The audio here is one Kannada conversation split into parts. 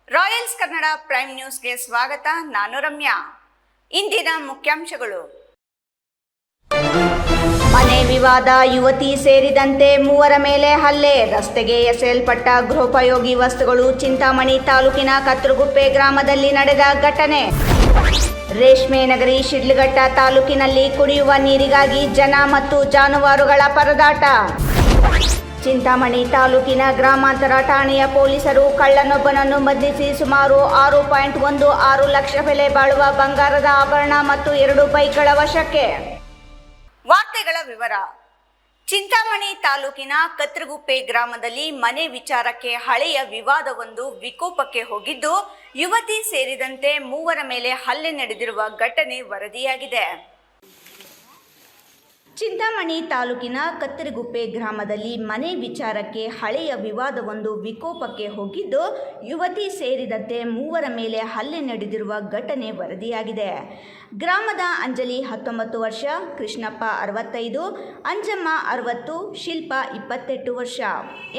ರಾಯಲ್ಸ್ ಕನ್ನಡ ಪ್ರೈಮ್ ನ್ಯೂಸ್ಗೆ ಸ್ವಾಗತ. ನಾನು ರಮ್ಯಾ. ಇಂದಿನ ಮುಖ್ಯಾಂಶಗಳು: ಮನೆ ವಿವಾದ, ಯುವತಿ ಸೇರಿದಂತೆ ಮೂವರ ಮೇಲೆ ಹಲ್ಲೆ, ರಸ್ತೆಗೆ ಎಸೆಯಲ್ಪಟ್ಟ ಗೃಹೋಪಯೋಗಿ ವಸ್ತುಗಳು. ಚಿಂತಾಮಣಿ ತಾಲೂಕಿನ ಕತ್ತರಗುಪ್ಪೆ ಗ್ರಾಮದಲ್ಲಿ ನಡೆದ ಘಟನೆ. ರೇಷ್ಮೆ ನಗರಿ ಶಿಡ್ಲಘಟ್ಟ ತಾಲೂಕಿನಲ್ಲಿ ಕುಡಿಯುವ ನೀರಿಗಾಗಿ ಜನ ಮತ್ತು ಜಾನುವಾರುಗಳ ಪರದಾಟ. ಚಿಂತಾಮಣಿ ತಾಲೂಕಿನ ಗ್ರಾಮಾಂತರ ಠಾಣೆಯ ಪೊಲೀಸರು ಕಳ್ಳನೊಬ್ಬನನ್ನು ಬಂಧಿಸಿ ಸುಮಾರು 6.16 ಲಕ್ಷ ಬೆಲೆ ಬಾಳುವ ಬಂಗಾರದ ಆಭರಣ ಮತ್ತು 2 ಬೈಕ್ಗಳ ವಶಕ್ಕೆ. ವಾರ್ತೆಗಳ ವಿವರ. ಚಿಂತಾಮಣಿ ತಾಲೂಕಿನ ಕತ್ತರಗುಪ್ಪೆ ಗ್ರಾಮದಲ್ಲಿ ಮನೆ ವಿಚಾರಕ್ಕೆ ಹಳೆಯ ವಿವಾದವೊಂದು ವಿಕೋಪಕ್ಕೆ ಹೋಗಿದ್ದು, ಯುವತಿ ಸೇರಿದಂತೆ ಮೂವರ ಮೇಲೆ ಹಲ್ಲೆ ನಡೆದಿರುವ ಘಟನೆ ವರದಿಯಾಗಿದೆ. ಚಿಂತಾಮಣಿ ತಾಲೂಕಿನ ಕತ್ತರಗುಪ್ಪೆ ಗ್ರಾಮದಲ್ಲಿ ಮನೆ ವಿಚಾರಕ್ಕೆ ಹಳೆಯ ವಿವಾದವೊಂದು ವಿಕೋಪಕ್ಕೆ ಹೋಗಿದ್ದು, ಯುವತಿ ಸೇರಿದಂತೆ ಮೂವರ ಮೇಲೆ ಹಲ್ಲೆ ನಡೆದಿರುವ ಘಟನೆ ವರದಿಯಾಗಿದೆ. ಗ್ರಾಮದ ಅಂಜಲಿ 19 ವರ್ಷ, ಕೃಷ್ಣಪ್ಪ 65, ಅಂಜಮ್ಮ 60, ಶಿಲ್ಪ 28 ವರ್ಷ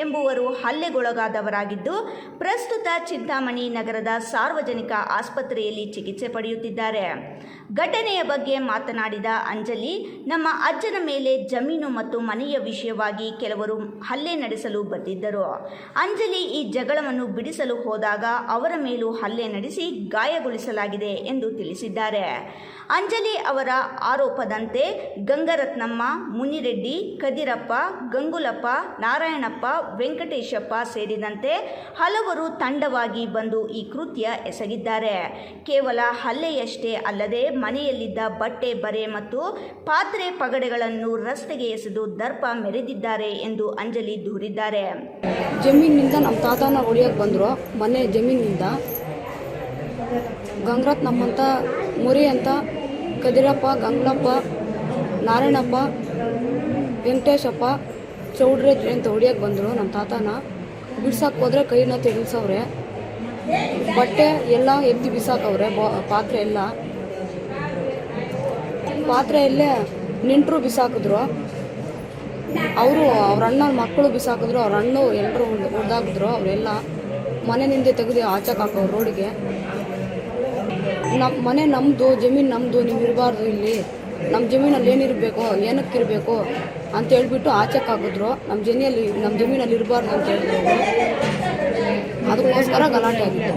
ಎಂಬುವರು ಹಲ್ಲೆಗೊಳಗಾದವರಾಗಿದ್ದು, ಪ್ರಸ್ತುತ ಚಿಂತಾಮಣಿ ನಗರದ ಸಾರ್ವಜನಿಕ ಆಸ್ಪತ್ರೆಯಲ್ಲಿ ಚಿಕಿತ್ಸೆ ಪಡೆಯುತ್ತಿದ್ದಾರೆ. ಘಟನೆಯ ಬಗ್ಗೆ ಮಾತನಾಡಿದ ಅಂಜಲಿ, ನಮ್ಮ ಅಜ್ಜನ ಮೇಲೆ ಜಮೀನು ಮತ್ತು ಮನೆಯ ವಿಷಯವಾಗಿ ಕೆಲವರು ಹಲ್ಲೆ ನಡೆಸಲು ಬಂದಿದ್ದರು. ಅಂಜಲಿ ಈ ಜಗಳವನ್ನು ಬಿಡಿಸಲು ಹೋದಾಗ ಅವರ ಮೇಲೂ ಹಲ್ಲೆ ನಡೆಸಿ ಗಾಯಗೊಳಿಸಲಾಗಿದೆ ಎಂದು ತಿಳಿಸಿದ್ದಾರೆ. ಅಂಜಲಿ ಅವರ ಆರೋಪದಂತೆ ಗಂಗರತ್ನಮ್ಮ, ಮುನಿರೆಡ್ಡಿ, ಕದಿರಪ್ಪ, ಗಂಗುಲಪ್ಪ, ನಾರಾಯಣಪ್ಪ, ವೆಂಕಟೇಶಪ್ಪ ಸೇರಿದಂತೆ ಹಲವರು ತಂಡವಾಗಿ ಬಂದು ಈ ಕೃತ್ಯ ಎಸಗಿದ್ದಾರೆ. ಕೇವಲ ಹಲ್ಲೆಯಷ್ಟೇ ಅಲ್ಲದೆ ಮನೆಯಲ್ಲಿದ್ದ ಬಟ್ಟೆ, ಬರೆ ಮತ್ತು ಪಾತ್ರೆ ಪಗಡೆಗಳನ್ನು ರಸ್ತೆಗೆ ಎಸೆದು ದರ್ಪ ಮೆರೆದಿದ್ದಾರೆ ಎಂದು ಅಂಜಲಿ ದೂರಿದ್ದಾರೆ. ಜಮೀನಿನಿಂದ ನಮ್ಮ ತಾತನ ಹೊಡಿಯೋಕೆ ಬಂದರು. ಮನೆ ಜಮೀನಿನಿಂದ ಗಂಗರತ್ನಮ್ಮ ಅಂತ, ಮುರಿ ಅಂತ, ಕದಿರಪ್ಪ, ಗಂಗಲಪ್ಪ, ನಾರಾಯಣಪ್ಪ, ವೆಂಕಟೇಶಪ್ಪ, ಚೌಡ್ರೆ ಅಂತ ಹೊಡಿಯೋಕೆ ಬಂದರು. ನಮ್ಮ ತಾತನ ಬಿಡ್ಸಕ್ಕೆ ಹೋದರೆ ಕೈನ ತೆಗಿಸವ್ರೆ, ಬಟ್ಟೆ ಎಲ್ಲ ಎತ್ತಿ ಬಿಸಾಕವ್ರೆ, ಪಾತ್ರೆ ಎಲ್ಲೇ ನೆಂಟರು ಬಿಸಾಕಿದ್ರು. ಅವರು ಅವ್ರ ಅಣ್ಣನ ಮಕ್ಕಳು ಬಿಸಾಕಿದ್ರು, ಅವ್ರ ಅಣ್ಣ ಎಲ್ಲರೂ ಹೊಡೆದಾಕಿದ್ರು. ಅವರೆಲ್ಲ ಮನೆಯಿಂದ ತೆಗೆದು ಆಚಕ್ಕೆ ಹಾಕೋರು ರೋಡಿಗೆ. ನಮ್ಮ ಮನೆ ನಮ್ಮದು, ಜಮೀನು ನಮ್ಮದು, ನೀವು ಇರಬಾರ್ದು ಇಲ್ಲಿ, ನಮ್ಮ ಜಮೀನಲ್ಲಿ ಏನಿರಬೇಕು, ಏನಕ್ಕಿರಬೇಕು ಅಂತ ಹೇಳ್ಬಿಟ್ಟು ಆಚಕ್ಕೆ ಹಾಕಿದ್ರು. ನಮ್ಮ ಜಮೀನಲ್ಲಿ ಇರಬಾರ್ದು ಅಂತ ಹೇಳಿದ್ರು. ಅದಕ್ಕೋಸ್ಕರ ಗಲಾಟೆ ಆಗಿತ್ತು.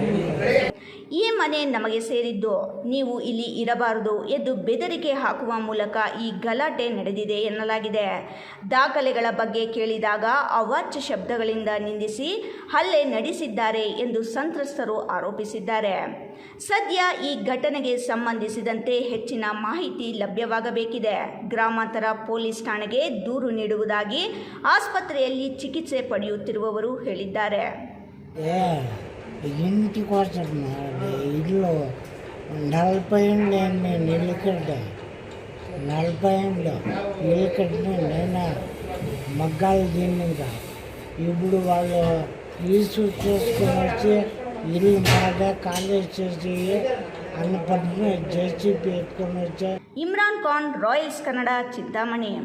ಈ ಮನೆ ನಮಗೆ ಸೇರಿದ್ದು, ನೀವು ಇಲ್ಲಿ ಇರಬಾರದು ಎಂದು ಬೆದರಿಕೆ ಹಾಕುವ ಮೂಲಕ ಈ ಗಲಾಟೆ ನಡೆದಿದೆ ಎನ್ನಲಾಗಿದೆ. ದಾಖಲೆಗಳ ಬಗ್ಗೆ ಕೇಳಿದಾಗ ಅವಾಚ್ಯ ಶಬ್ದಗಳಿಂದ ನಿಂದಿಸಿ ಹಲ್ಲೆ ನಡೆಸಿದ್ದಾರೆ ಎಂದು ಸಂತ್ರಸ್ತರು ಆರೋಪಿಸಿದ್ದಾರೆ. ಸದ್ಯ ಈ ಘಟನೆಗೆ ಸಂಬಂಧಿಸಿದಂತೆ ಹೆಚ್ಚಿನ ಮಾಹಿತಿ ಲಭ್ಯವಾಗಬೇಕಿದೆ. ಗ್ರಾಮಾಂತರ ಪೊಲೀಸ್ ಠಾಣೆಗೆ ದೂರು ನೀಡುವುದಾಗಿ ಆಸ್ಪತ್ರೆಯಲ್ಲಿ ಚಿಕಿತ್ಸೆ ಪಡೆಯುತ್ತಿರುವವರು ಹೇಳಿದ್ದಾರೆ. ఇంటికి వస్తున్నాడు ఇల్లు 40 నేను ఇల్లు కట్టా. 40 ఇల్లు కట్టిన నేను మగ్గాలు తిన్నాక ఇప్పుడు వాళ్ళు రీసు చేసుకొని వచ్చి ఇల్లు మాట కాలేజ్ చేసి అన్న పట్టిన జేసీపీ ఎత్తుకొని వచ్చా. ಇಮ್ರಾನ್ ಖಾನ್, ರಾಯಲ್ಸ್ ಕನ್ನಡ, ಚಿಂತಾಮಣಿ.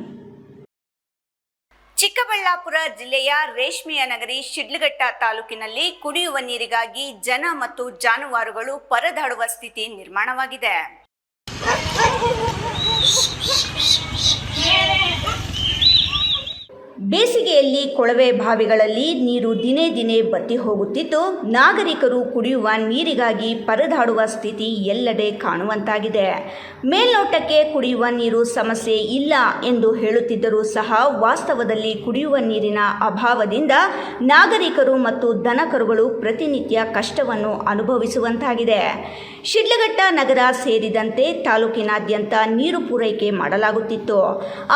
ಚಿಕ್ಕಬಳ್ಳಾಪುರ ಜಿಲ್ಲೆಯ ರೇಷ್ಮೆಯ ನಗರಿ ಶಿಡ್ಲಘಟ್ಟ ತಾಲೂಕಿನಲ್ಲಿ ಕುಡಿಯುವ ನೀರಿಗಾಗಿ ಜನ ಮತ್ತು ಜಾನುವಾರುಗಳು ಪರದಾಡುವ ಸ್ಥಿತಿ ನಿರ್ಮಾಣವಾಗಿದೆ. ಬೇಸಿಗೆಯಲ್ಲಿ ಕೊಳವೆ ಬಾವಿಗಳಲ್ಲಿ ನೀರು ದಿನೇ ದಿನೇ ಬತ್ತಿ ಹೋಗುತ್ತಿದ್ದು, ನಾಗರಿಕರು ಕುಡಿಯುವ ನೀರಿಗಾಗಿ ಪರದಾಡುವ ಸ್ಥಿತಿ ಎಲ್ಲೆಡೆ ಕಾಣುವಂತಾಗಿದೆ. ಮೇಲ್ನೋಟಕ್ಕೆ ಕುಡಿಯುವ ನೀರು ಸಮಸ್ಯೆ ಇಲ್ಲ ಎಂದು ಹೇಳುತ್ತಿದ್ದರೂ ಸಹ ವಾಸ್ತವದಲ್ಲಿ ಕುಡಿಯುವ ನೀರಿನ ಅಭಾವದಿಂದ ನಾಗರಿಕರು ಮತ್ತು ದನಕರುಗಳು ಪ್ರತಿನಿತ್ಯ ಕಷ್ಟವನ್ನು ಅನುಭವಿಸುವಂತಾಗಿದೆ. ಶಿಡ್ಲಘಟ್ಟ ನಗರ ಸೇರಿದಂತೆ ತಾಲೂಕಿನಾದ್ಯಂತ ನೀರು ಪೂರೈಕೆ ಮಾಡಲಾಗುತ್ತಿತ್ತು.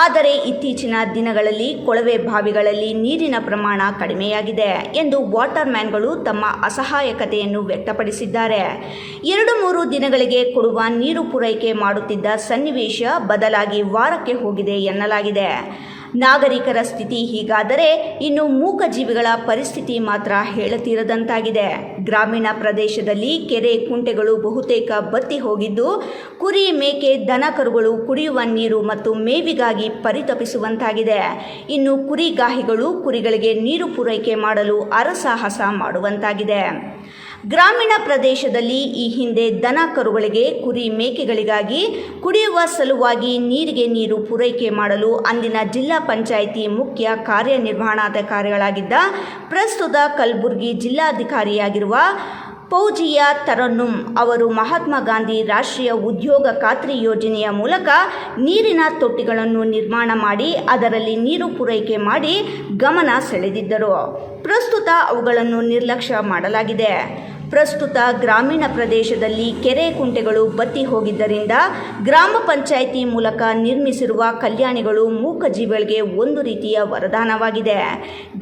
ಆದರೆ ಇತ್ತೀಚಿನ ದಿನಗಳಲ್ಲಿ ಕೊಳವೆ ಬಾವಿಗಳಲ್ಲಿ ನೀರಿನ ಪ್ರಮಾಣ ಕಡಿಮೆಯಾಗಿದೆ ಎಂದು ವಾಟರ್ ಮ್ಯಾನ್ಗಳು ತಮ್ಮ ಅಸಹಾಯಕತೆಯನ್ನು ವ್ಯಕ್ತಪಡಿಸಿದ್ದಾರೆ. 2-3 ದಿನಗಳಿಗೆ ಕೊಡುವ ನೀರು ಪೂರೈಕೆ ಮಾಡುತ್ತಿದ್ದ ಸನ್ನಿವೇಶ ಬದಲಾಗಿ ವಾರಕ್ಕೆ ಹೋಗಿದೆ ಎನ್ನಲಾಗಿದೆ. ನಾಗರಿಕರ ಸ್ಥಿತಿ ಹೀಗಾದರೆ ಇನ್ನು ಮೂಕಜೀವಿಗಳ ಪರಿಸ್ಥಿತಿ ಮಾತ್ರ ಹೇಳತೀರದಂತಾಗಿದೆ. ಗ್ರಾಮೀಣ ಪ್ರದೇಶದಲ್ಲಿ ಕೆರೆ, ಕುಂಟೆಗಳು ಬಹುತೇಕ ಬತ್ತಿ ಹೋಗಿದ್ದು, ಕುರಿ, ಮೇಕೆ, ದನ ಕರುಗಳು ಕುಡಿಯುವ ನೀರು ಮತ್ತು ಮೇವಿಗಾಗಿ ಪರಿತಪಿಸುವಂತಾಗಿದೆ. ಇನ್ನು ಕುರಿಗಾಹಿಗಳು ಕುರಿಗಳಿಗೆ ನೀರು ಪೂರೈಕೆ ಮಾಡಲು ಅರಸಾಹಸ ಮಾಡುವಂತಾಗಿದೆ. ಗ್ರಾಮೀಣ ಪ್ರದೇಶದಲ್ಲಿ ಈ ಹಿಂದೆ ದನ ಕರುಗಳಿಗೆ ಕುರಿ ಮೇಕೆಗಳಿಗಾಗಿ ಕುಡಿಯುವ ಸಲುವಾಗಿ ನೀರಿಗೆ ನೀರು ಪೂರೈಕೆ ಮಾಡಲು ಅಂದಿನ ಜಿಲ್ಲಾ ಪಂಚಾಯಿತಿ ಮುಖ್ಯ ಕಾರ್ಯನಿರ್ವಹಣಾಧಿಕಾರಿಗಳಾಗಿದ್ದ ಪ್ರಸ್ತುತ ಕಲಬುರಗಿ ಜಿಲ್ಲಾಧಿಕಾರಿಯಾಗಿರುವ ಫೌಜಿಯಾ ತರನ್ನುಂ ಅವರು ಮಹಾತ್ಮ ಗಾಂಧಿ ರಾಷ್ಟ್ರೀಯ ಉದ್ಯೋಗ ಖಾತ್ರಿ ಯೋಜನೆಯ ಮೂಲಕ ನೀರಿನ ತೊಟ್ಟಿಗಳನ್ನು ನಿರ್ಮಾಣ ಮಾಡಿ ಅದರಲ್ಲಿ ನೀರು ಪೂರೈಕೆ ಮಾಡಿ ಗಮನ ಸೆಳೆದಿದ್ದರು. ಪ್ರಸ್ತುತ ಅವುಗಳನ್ನು ನಿರ್ಲಕ್ಷ್ಯ ಮಾಡಲಾಗಿದೆ. ಪ್ರಸ್ತುತ ಗ್ರಾಮೀಣ ಪ್ರದೇಶದಲ್ಲಿ ಕೆರೆ ಕುಂಟೆಗಳು ಬತ್ತಿ ಹೋಗಿದ್ದರಿಂದ ಗ್ರಾಮ ಪಂಚಾಯಿತಿ ಮೂಲಕ ನಿರ್ಮಿಸಿರುವ ಕಲ್ಯಾಣಿಗಳು ಮೂಕಜೀವಿಗಳಿಗೆ ಒಂದು ರೀತಿಯ ವರದಾನವಾಗಿದೆ.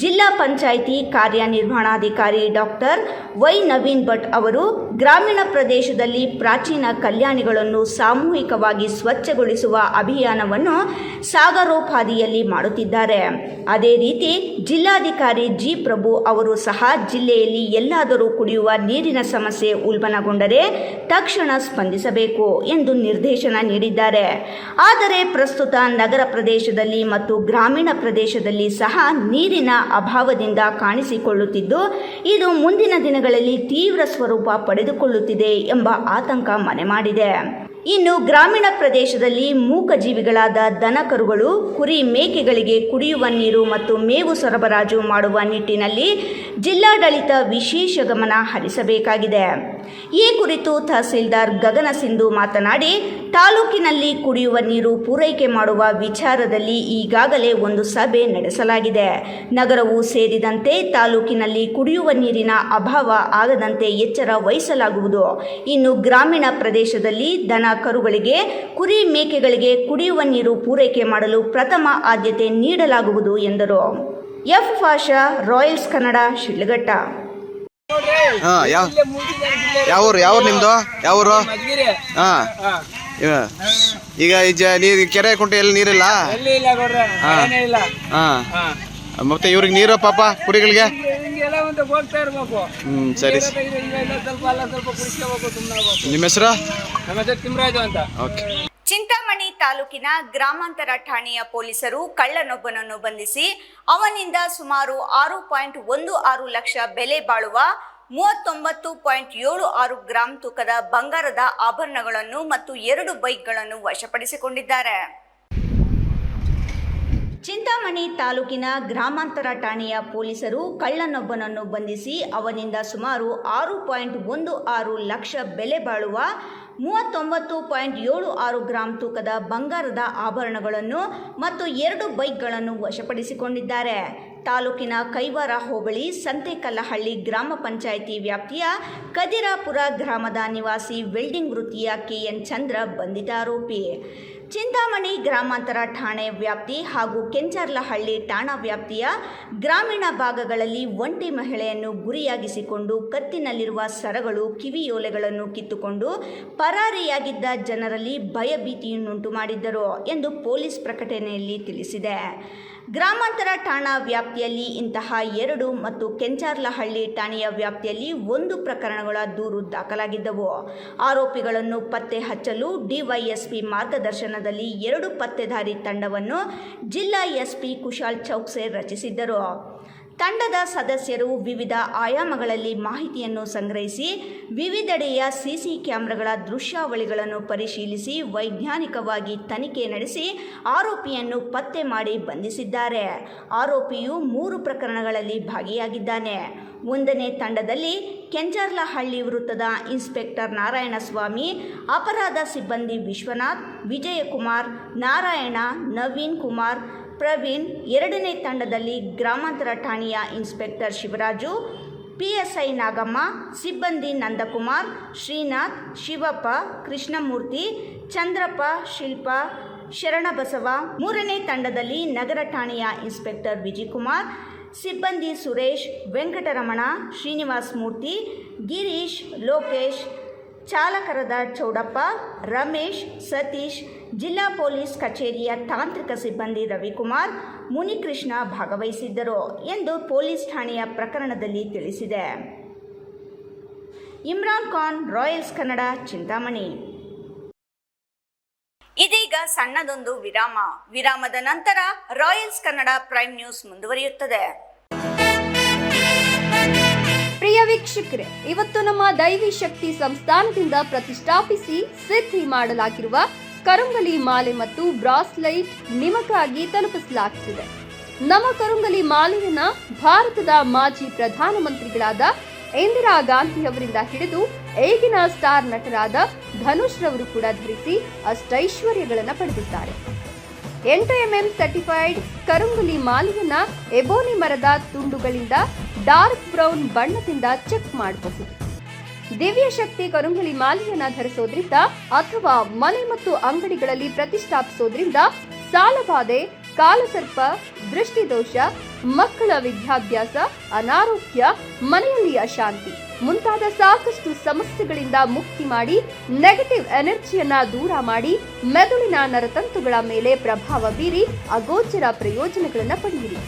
ಜಿಲ್ಲಾ ಪಂಚಾಯಿತಿ ಕಾರ್ಯನಿರ್ವಹಣಾಧಿಕಾರಿ ಡಾಕ್ಟರ್ ವೈ ನವೀನ್ ಭಟ್ ಅವರು ಗ್ರಾಮೀಣ ಪ್ರದೇಶದಲ್ಲಿ ಪ್ರಾಚೀನ ಕಲ್ಯಾಣಿಗಳನ್ನು ಸಾಮೂಹಿಕವಾಗಿ ಸ್ವಚ್ಛಗೊಳಿಸುವ ಅಭಿಯಾನವನ್ನು ಸಾಗರೋಪಾದಿಯಲ್ಲಿ ಮಾಡುತ್ತಿದ್ದಾರೆ. ಅದೇ ರೀತಿ ಜಿಲ್ಲಾಧಿಕಾರಿ ಜಿ ಪ್ರಭು ಅವರು ಸಹ ಜಿಲ್ಲೆಯಲ್ಲಿ ಎಲ್ಲಾದರೂ ಕುಡಿಯುವ ನೀರಿನ ಸಮಸ್ಯೆ ಉಲ್ಬಣಗೊಂಡರೆ ತಕ್ಷಣ ಸ್ಪಂದಿಸಬೇಕು ಎಂದು ನಿರ್ದೇಶನ ನೀಡಿದ್ದಾರೆ. ಆದರೆ ಪ್ರಸ್ತುತ ನಗರ ಪ್ರದೇಶದಲ್ಲಿ ಮತ್ತು ಗ್ರಾಮೀಣ ಪ್ರದೇಶದಲ್ಲಿ ಸಹ ನೀರಿನ ಅಭಾವದಿಂದ ಕಾಣಿಸಿಕೊಳ್ಳುತ್ತಿದ್ದು, ಇದು ಮುಂದಿನ ದಿನಗಳಲ್ಲಿ ತೀವ್ರ ಸ್ವರೂಪ ಪಡೆದುಕೊಳ್ಳುತ್ತಿದೆ ಎಂಬ ಆತಂಕ ಮನೆ ಮಾಡಿದೆ. ಇನ್ನು ಗ್ರಾಮೀಣ ಪ್ರದೇಶದಲ್ಲಿ ಮೂಕಜೀವಿಗಳಾದ ದನ ಕರುಗಳು, ಕುರಿ ಮೇಕೆಗಳಿಗೆ ಕುಡಿಯುವ ನೀರು ಮತ್ತು ಮೇವು ಸರಬರಾಜು ಮಾಡುವ ನಿಟ್ಟಿನಲ್ಲಿ ಜಿಲ್ಲಾಡಳಿತ ವಿಶೇಷ ಗಮನ ಹರಿಸಬೇಕಾಗಿದೆ. ಈ ಕುರಿತು ತಹಸೀಲ್ದಾರ್ ಗಗನ ಸಿಂಧು ಮಾತನಾಡಿ, ತಾಲೂಕಿನಲ್ಲಿ ಕುಡಿಯುವ ನೀರು ಪೂರೈಕೆ ಮಾಡುವ ವಿಚಾರದಲ್ಲಿ ಈಗಾಗಲೇ ಒಂದು ಸಭೆ ನಡೆಸಲಾಗಿದೆ. ನಗರವೂ ಸೇರಿದಂತೆ ತಾಲೂಕಿನಲ್ಲಿ ಕುಡಿಯುವ ನೀರಿನ ಅಭಾವ ಆಗದಂತೆ ಎಚ್ಚರ ವಹಿಸಲಾಗುವುದು. ಇನ್ನು ಗ್ರಾಮೀಣ ಪ್ರದೇಶದಲ್ಲಿ ದನ ಕರುಗಳಿಗೆ, ಕುರಿ ಮೇಕೆಗಳಿಗೆ ಕುಡಿಯುವ ನೀರು ಪೂರೈಕೆ ಮಾಡಲು ಪ್ರಥಮ ಆದ್ಯತೆ ನೀಡಲಾಗುವುದು ಎಂದರು. F Pasha, Royals Kannada, Shidlaghatta. ಯಾವ ನಿಮ್ದು ಯಾವೂರು? ಈಗ ನೀರು ಕೆರೆ ಕುಂಟೆ ಎಲ್ಲಿ ನೀರಿಲ್ಲ. ಮತ್ತೆ ಇವ್ರಿಗೆ ನೀರು ಪಾಪ ಕುರಿಗಳಿಗೆ. ಸರಿ. ನಿಮ್ಮ ಹೆಸರು? ಚಿಂತಾಮಣಿ ತಾಲೂಕಿನ ಗ್ರಾಮಾಂತರ ಠಾಣೆಯ ಪೊಲೀಸರು ಕಳ್ಳನೊಬ್ಬನನ್ನು ಬಂಧಿಸಿ ಅವನಿಂದ ಸುಮಾರು 6.16 ಲಕ್ಷ ಬೆಲೆ ಬಾಳುವ 39.76 ಗ್ರಾಂ ತೂಕದ ಬಂಗಾರದ ಆಭರಣಗಳನ್ನು ಮತ್ತು 2 ಬೈಕ್ಗಳನ್ನು ವಶಪಡಿಸಿಕೊಂಡಿದ್ದಾರೆ. ಚಿಂತಾಮಣಿ ತಾಲೂಕಿನ ಗ್ರಾಮಾಂತರ ಠಾಣೆಯ ಪೊಲೀಸರು ಕಳ್ಳನೊಬ್ಬನನ್ನು ಬಂಧಿಸಿ ಅವನಿಂದ ಸುಮಾರು 6.16 ಲಕ್ಷ ಬೆಲೆ ಬಾಳುವ 39.76 ಗ್ರಾಂ ತೂಕದ ಬಂಗಾರದ ಆಭರಣಗಳನ್ನು ಮತ್ತು 2 ಬೈಕ್ಗಳನ್ನು ವಶಪಡಿಸಿಕೊಂಡಿದ್ದಾರೆ. ತಾಲೂಕಿನ ಕೈವಾರ ಹೋಬಳಿ ಸಂತೆಕಲ್ಲಹಳ್ಳಿ ಗ್ರಾಮ ಪಂಚಾಯಿತಿ ವ್ಯಾಪ್ತಿಯ ಕದಿರಾಪುರ ಗ್ರಾಮದ ನಿವಾಸಿ ವೆಲ್ಡಿಂಗ್ ವೃತ್ತಿಯ KN ಚಂದ್ರ ಬಂಧಿತ ಆರೋಪಿ. ಚಿಂತಾಮಣಿ ಗ್ರಾಮಾಂತರ ಠಾಣೆ ವ್ಯಾಪ್ತಿ ಹಾಗೂ ಕೆಂಚರ್ಲಹಳ್ಳಿ ಠಾಣಾ ವ್ಯಾಪ್ತಿಯ ಗ್ರಾಮೀಣ ಭಾಗಗಳಲ್ಲಿ ಒಂಟಿ ಮಹಿಳೆಯನ್ನು ಗುರಿಯಾಗಿಸಿಕೊಂಡು ಕತ್ತಿನಲ್ಲಿರುವ ಸರಗಳು, ಕಿವಿಯೋಲೆಗಳನ್ನು ಕಿತ್ತುಕೊಂಡು ಪರಾರಿಯಾಗಿದ್ದ ಜನರಲ್ಲಿ ಭಯಭೀತಿಯನ್ನುಂಟು ಮಾಡಿದ್ದರು ಎಂದು ಪೊಲೀಸ್ ಪ್ರಕಟಣೆಯಲ್ಲಿ ತಿಳಿಸಿದೆ. ಗ್ರಾಮಾಂತರ ಠಾಣಾ ವ್ಯಾಪ್ತಿಯಲ್ಲಿ ಇಂತಹ 2 ಮತ್ತು ಕೆಂಚರ್ಲಹಳ್ಳಿ ಠಾಣೆಯ ವ್ಯಾಪ್ತಿಯಲ್ಲಿ 1 ಪ್ರಕರಣಗಳ ದೂರು ದಾಖಲಾಗಿದ್ದವು. ಆರೋಪಿಗಳನ್ನು ಪತ್ತೆ ಹಚ್ಚಲು ಡಿವೈಎಸ್ಪಿ ಮಾರ್ಗದರ್ಶನದಲ್ಲಿ 2 ಪತ್ತೆದಾರಿ ತಂಡವನ್ನು ಜಿಲ್ಲಾ ಎಸ್ಪಿ ಕುಶಾಲ್ ಚೌಕ್ಸೆ ರಚಿಸಿದ್ದರು. ತಂಡದ ಸದಸ್ಯರು ವಿವಿಧ ಆಯಾಮಗಳಲ್ಲಿ ಮಾಹಿತಿಯನ್ನು ಸಂಗ್ರಹಿಸಿ ವಿವಿಧೆಡೆಯ ಸಿಸಿ ಕ್ಯಾಮೆರಾಗಳ ದೃಶ್ಯಾವಳಿಗಳನ್ನು ಪರಿಶೀಲಿಸಿ ವೈಜ್ಞಾನಿಕವಾಗಿ ತನಿಖೆ ನಡೆಸಿ ಆರೋಪಿಯನ್ನು ಪತ್ತೆ ಮಾಡಿ ಬಂಧಿಸಿದ್ದಾರೆ. ಆರೋಪಿಯು 3 ಪ್ರಕರಣಗಳಲ್ಲಿ ಭಾಗಿಯಾಗಿದ್ದಾನೆ. 1ನೇ ತಂಡದಲ್ಲಿ ಕೆಂಚರ್ಲಹಳ್ಳಿ ವೃತ್ತದ ಇನ್ಸ್ಪೆಕ್ಟರ್ ನಾರಾಯಣಸ್ವಾಮಿ, ಅಪರಾಧ ಸಿಬ್ಬಂದಿ ವಿಶ್ವನಾಥ್, ವಿಜಯಕುಮಾರ್, ನಾರಾಯಣ, ನವೀನ್ ಕುಮಾರ್, ಪ್ರವೀಣ್. 2ನೇ ತಂಡದಲ್ಲಿ ಗ್ರಾಮಾಂತರ ಠಾಣೆಯ ಇನ್ಸ್ಪೆಕ್ಟರ್ ಶಿವರಾಜು, PSI ನಾಗಮ್ಮ, ಸಿಬ್ಬಂದಿ ನಂದಕುಮಾರ್, ಶ್ರೀನಾಥ್, ಶಿವಪ್ಪ, ಕೃಷ್ಣಮೂರ್ತಿ, ಚಂದ್ರಪ್ಪ, ಶಿಲ್ಪ, ಶರಣಬಸವ. 3ನೇ ತಂಡದಲ್ಲಿ ನಗರ ಠಾಣೆಯ ಇನ್ಸ್ಪೆಕ್ಟರ್ ವಿಜಯಕುಮಾರ್, ಸಿಬ್ಬಂದಿ ಸುರೇಶ್, ವೆಂಕಟರಮಣ, ಶ್ರೀನಿವಾಸ್ ಮೂರ್ತಿ, ಗಿರೀಶ್, ಲೋಕೇಶ್, ಚಾಲಕರಾದ ಚೌಡಪ್ಪ, ರಮೇಶ್, ಸತೀಶ್, ಜಿಲ್ಲಾ ಪೊಲೀಸ್ ಕಚೇರಿಯ ತಾಂತ್ರಿಕ ಸಿಬ್ಬಂದಿ ರವಿಕುಮಾರ್, ಮುನಿಕೃಷ್ಣ ಭಾಗವಹಿಸಿದ್ದರು ಎಂದು ಪೊಲೀಸ್ ಠಾಣೆಯ ಪ್ರಕರಣದಲ್ಲಿ ತಿಳಿಸಿದೆ. ಇಮ್ರಾನ್ ಖಾನ್, ರಾಯಲ್ಸ್ ಕನ್ನಡ, ಚಿಂತಾಮಣಿ. ಇದೀಗ ಸಣ್ಣದೊಂದು ವಿರಾಮ. ವಿರಾಮದ ನಂತರ ರಾಯಲ್ಸ್ ಕನ್ನಡ ಪ್ರೈಮ್ ನ್ಯೂಸ್ ಮುಂದುವರಿಯುತ್ತದೆ. ಪ್ರಿಯ ವೀಕ್ಷಕರೇ, ಇವತ್ತು ನಮ್ಮ ದೈವಿ ಶಕ್ತಿ ಸಂಸ್ಥಾನದಿಂದ ಪ್ರತಿಷ್ಠಾಪಿಸಿ ಸಿದ್ಧಿ ಮಾಡಲಾಗಿರುವ ಕರುಂಗಲಿ ಮಾಲೆ ಮತ್ತು ಬ್ರಾಸ್ಲೈಟ್ ನಿಮಗಾಗಿ ತಲುಪಿಸಲಾಗುತ್ತಿದೆ. ನಮ್ಮ ಕರುಂಗಲಿ ಮಾಲೆಯನ್ನ ಭಾರತದ ಮಾಜಿ ಪ್ರಧಾನಮಂತ್ರಿಗಳಾದ ಇಂದಿರಾ ಗಾಂಧಿ ಅವರಿಂದ ಹಿಡಿದು ಈಗಿನ ಸ್ಟಾರ್ ನಟರಾದ ಧನುಷ್ ರವರು ಕೂಡ ಧರಿಸಿ ಅಷ್ಟೈಶ್ವರ್ಯಗಳನ್ನು ಪಡೆದಿದ್ದಾರೆ. 8 mm ಸರ್ಟಿಫೈಡ್ ಕರುಂಗಲಿ ಮಾಲೆಯನ್ನ ಎಬೋನಿ ಮರದ ತುಂಡುಗಳಿಂದ ಡಾರ್ಕ್ ಬ್ರೌನ್ ಬಣ್ಣದಿಂದ ಚೆಕ್ ಮಾಡಬಹುದು. ದಿವ್ಯ ಶಕ್ತಿ ಕರುಂಗಲಿ ಮಾಲೆಯನ್ನ ಧರಿಸೋದ್ರಿಂದ ಅಥವಾ ಮನೆ ಮತ್ತು ಅಂಗಡಿಗಳಲ್ಲಿ ಪ್ರತಿಷ್ಠಾಪಿಸೋದ್ರಿಂದ ಸಾಲಬಾಧೆ, ಕಾಲಸರ್ಪ, ದೃಷ್ಟಿದೋಷ, ಮಕ್ಕಳ ವಿದ್ಯಾಭ್ಯಾಸ, ಅನಾರೋಗ್ಯ, ಮನೆಯಲ್ಲಿ ಅಶಾಂತಿ ಮುಂತಾದ ಸಾಕಷ್ಟು ಸಮಸ್ಯೆಗಳಿಂದ ಮುಕ್ತಿ ಮಾಡಿ ನೆಗೆಟಿವ್ ಎನರ್ಜಿಯನ್ನ ದೂರ ಮಾಡಿ ಮೆದುಳಿನ ನರತಂತುಗಳ ಮೇಲೆ ಪ್ರಭಾವ ಬೀರಿ ಅಗೋಚರ ಪ್ರಯೋಜನಗಳನ್ನು ಪಡೆಯಿರಿ.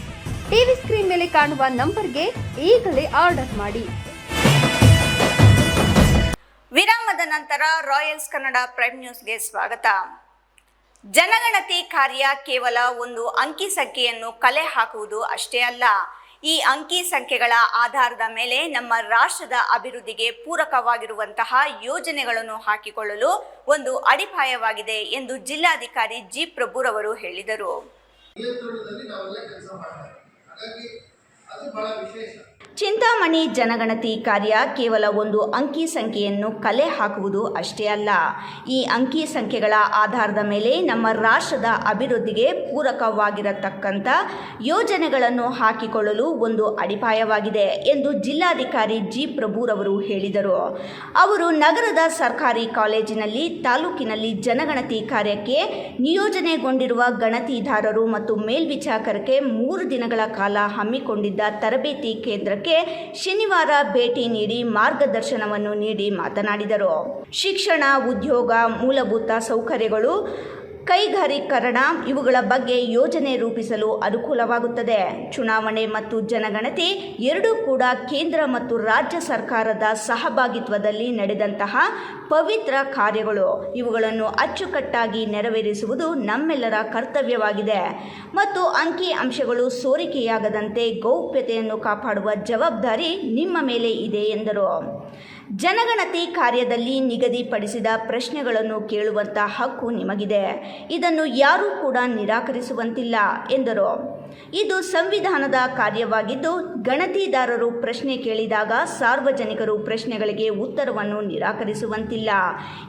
ಟಿವಿ ಸ್ಕ್ರೀನ್ ಮೇಲೆ ಕಾಣುವ ನಂಬರ್ಗೆ ಈಗಲೇ ಆರ್ಡರ್ ಮಾಡಿ. ವಿರಾಮದ ನಂತರ ರಾಯಲ್ಸ್ ಕನ್ನಡ ಪ್ರೈಮ್ ನ್ಯೂಸ್ಗೆ ಸ್ವಾಗತ. ಜನಗಣತಿ ಕಾರ್ಯ ಕೇವಲ ಒಂದು ಅಂಕಿ ಸಂಖ್ಯೆಯನ್ನು ಕಲೆ ಹಾಕುವುದು ಅಷ್ಟೇ ಅಲ್ಲ. ಈ ಅಂಕಿ ಸಂಖ್ಯೆಗಳ ಆಧಾರದ ಮೇಲೆ ನಮ್ಮ ರಾಷ್ಟ್ರದ ಅಭಿವೃದ್ಧಿಗೆ ಪೂರಕವಾಗಿರುವಂತಹ ಯೋಜನೆಗಳನ್ನು ಹಾಕಿಕೊಳ್ಳಲು ಒಂದು ಅಡಿಪಾಯವಾಗಿದೆ ಎಂದು ಜಿಲ್ಲಾಧಿಕಾರಿ ಜಿ ಪ್ರಭುರವರು ಹೇಳಿದರು. ಚಿಂತಾಮಣಿ ಜನಗಣತಿ ಕಾರ್ಯ ಕೇವಲ ಒಂದು ಅಂಕಿ ಸಂಖ್ಯೆಯನ್ನು ಕಲೆ ಹಾಕುವುದು ಅಷ್ಟೇ ಅಲ್ಲ. ಈ ಅಂಕಿ ಸಂಖ್ಯೆಗಳ ಆಧಾರದ ಮೇಲೆ ನಮ್ಮ ರಾಷ್ಟ್ರದ ಅಭಿವೃದ್ಧಿಗೆ ಪೂರಕವಾಗಿರತಕ್ಕಂಥ ಯೋಜನೆಗಳನ್ನು ಹಾಕಿಕೊಳ್ಳಲು ಒಂದು ಅಡಿಪಾಯವಾಗಿದೆ ಎಂದು ಜಿಲ್ಲಾಧಿಕಾರಿ ಜಿ ಪ್ರಭುರವರು ಹೇಳಿದರು. ಅವರು ನಗರದ ಸರ್ಕಾರಿ ಕಾಲೇಜಿನಲ್ಲಿ ತಾಲೂಕಿನಲ್ಲಿ ಜನಗಣತಿ ಕಾರ್ಯಕ್ಕೆ ನಿಯೋಜನೆಗೊಂಡಿರುವ ಗಣತಿದಾರರು ಮತ್ತು ಮೇಲ್ವಿಚಾರಕರಿಗೆ 3 ದಿನಗಳ ಕಾಲ ಹಮ್ಮಿಕೊಂಡಿದ್ದ ತರಬೇತಿ ಕೇಂದ್ರಕ್ಕೆ ಶನಿವಾರ ಭೇಟಿ ನೀಡಿ ಮಾರ್ಗದರ್ಶನವನ್ನು ನೀಡಿ ಮಾತನಾಡಿದರು. ಶಿಕ್ಷಣ, ಉದ್ಯೋಗ, ಮೂಲಭೂತ ಸೌಕರ್ಯಗಳು, ಕೈಗಾರೀಕರಣ ಇವುಗಳ ಬಗ್ಗೆ ಯೋಜನೆ ರೂಪಿಸಲು ಅನುಕೂಲವಾಗುತ್ತದೆ. ಚುನಾವಣೆ ಮತ್ತು ಜನಗಣತಿ ಎರಡೂ ಕೂಡ ಕೇಂದ್ರ ಮತ್ತು ರಾಜ್ಯ ಸರ್ಕಾರದ ಸಹಭಾಗಿತ್ವದಲ್ಲಿ ನಡೆದಂತಹ ಪವಿತ್ರ ಕಾರ್ಯಗಳು. ಇವುಗಳನ್ನು ಅಚ್ಚುಕಟ್ಟಾಗಿ ನೆರವೇರಿಸುವುದು ನಮ್ಮೆಲ್ಲರ ಕರ್ತವ್ಯವಾಗಿದೆ ಮತ್ತು ಅಂಕಿ ಅಂಶಗಳು ಸೋರಿಕೆಯಾಗದಂತೆ ಗೌಪ್ಯತೆಯನ್ನು ಕಾಪಾಡುವ ಜವಾಬ್ದಾರಿ ನಿಮ್ಮ ಮೇಲೆ ಇದೆ ಎಂದರು. ಜನಗಣತಿ ಕಾರ್ಯದಲ್ಲಿ ನಿಗದಿಪಡಿಸಿದ ಪ್ರಶ್ನೆಗಳನ್ನು ಕೇಳುವಂಥ ಹಕ್ಕು ನಿಮಗಿದೆ. ಇದನ್ನು ಯಾರೂ ಕೂಡ ನಿರಾಕರಿಸುವಂತಿಲ್ಲ ಎಂದರು. ಇದು ಸಂವಿಧಾನದ ಕಾರ್ಯವಾಗಿದ್ದು, ಗಣತಿದಾರರು ಪ್ರಶ್ನೆ ಕೇಳಿದಾಗ ಸಾರ್ವಜನಿಕರು ಪ್ರಶ್ನೆಗಳಿಗೆ ಉತ್ತರವನ್ನು ನಿರಾಕರಿಸುವಂತಿಲ್ಲ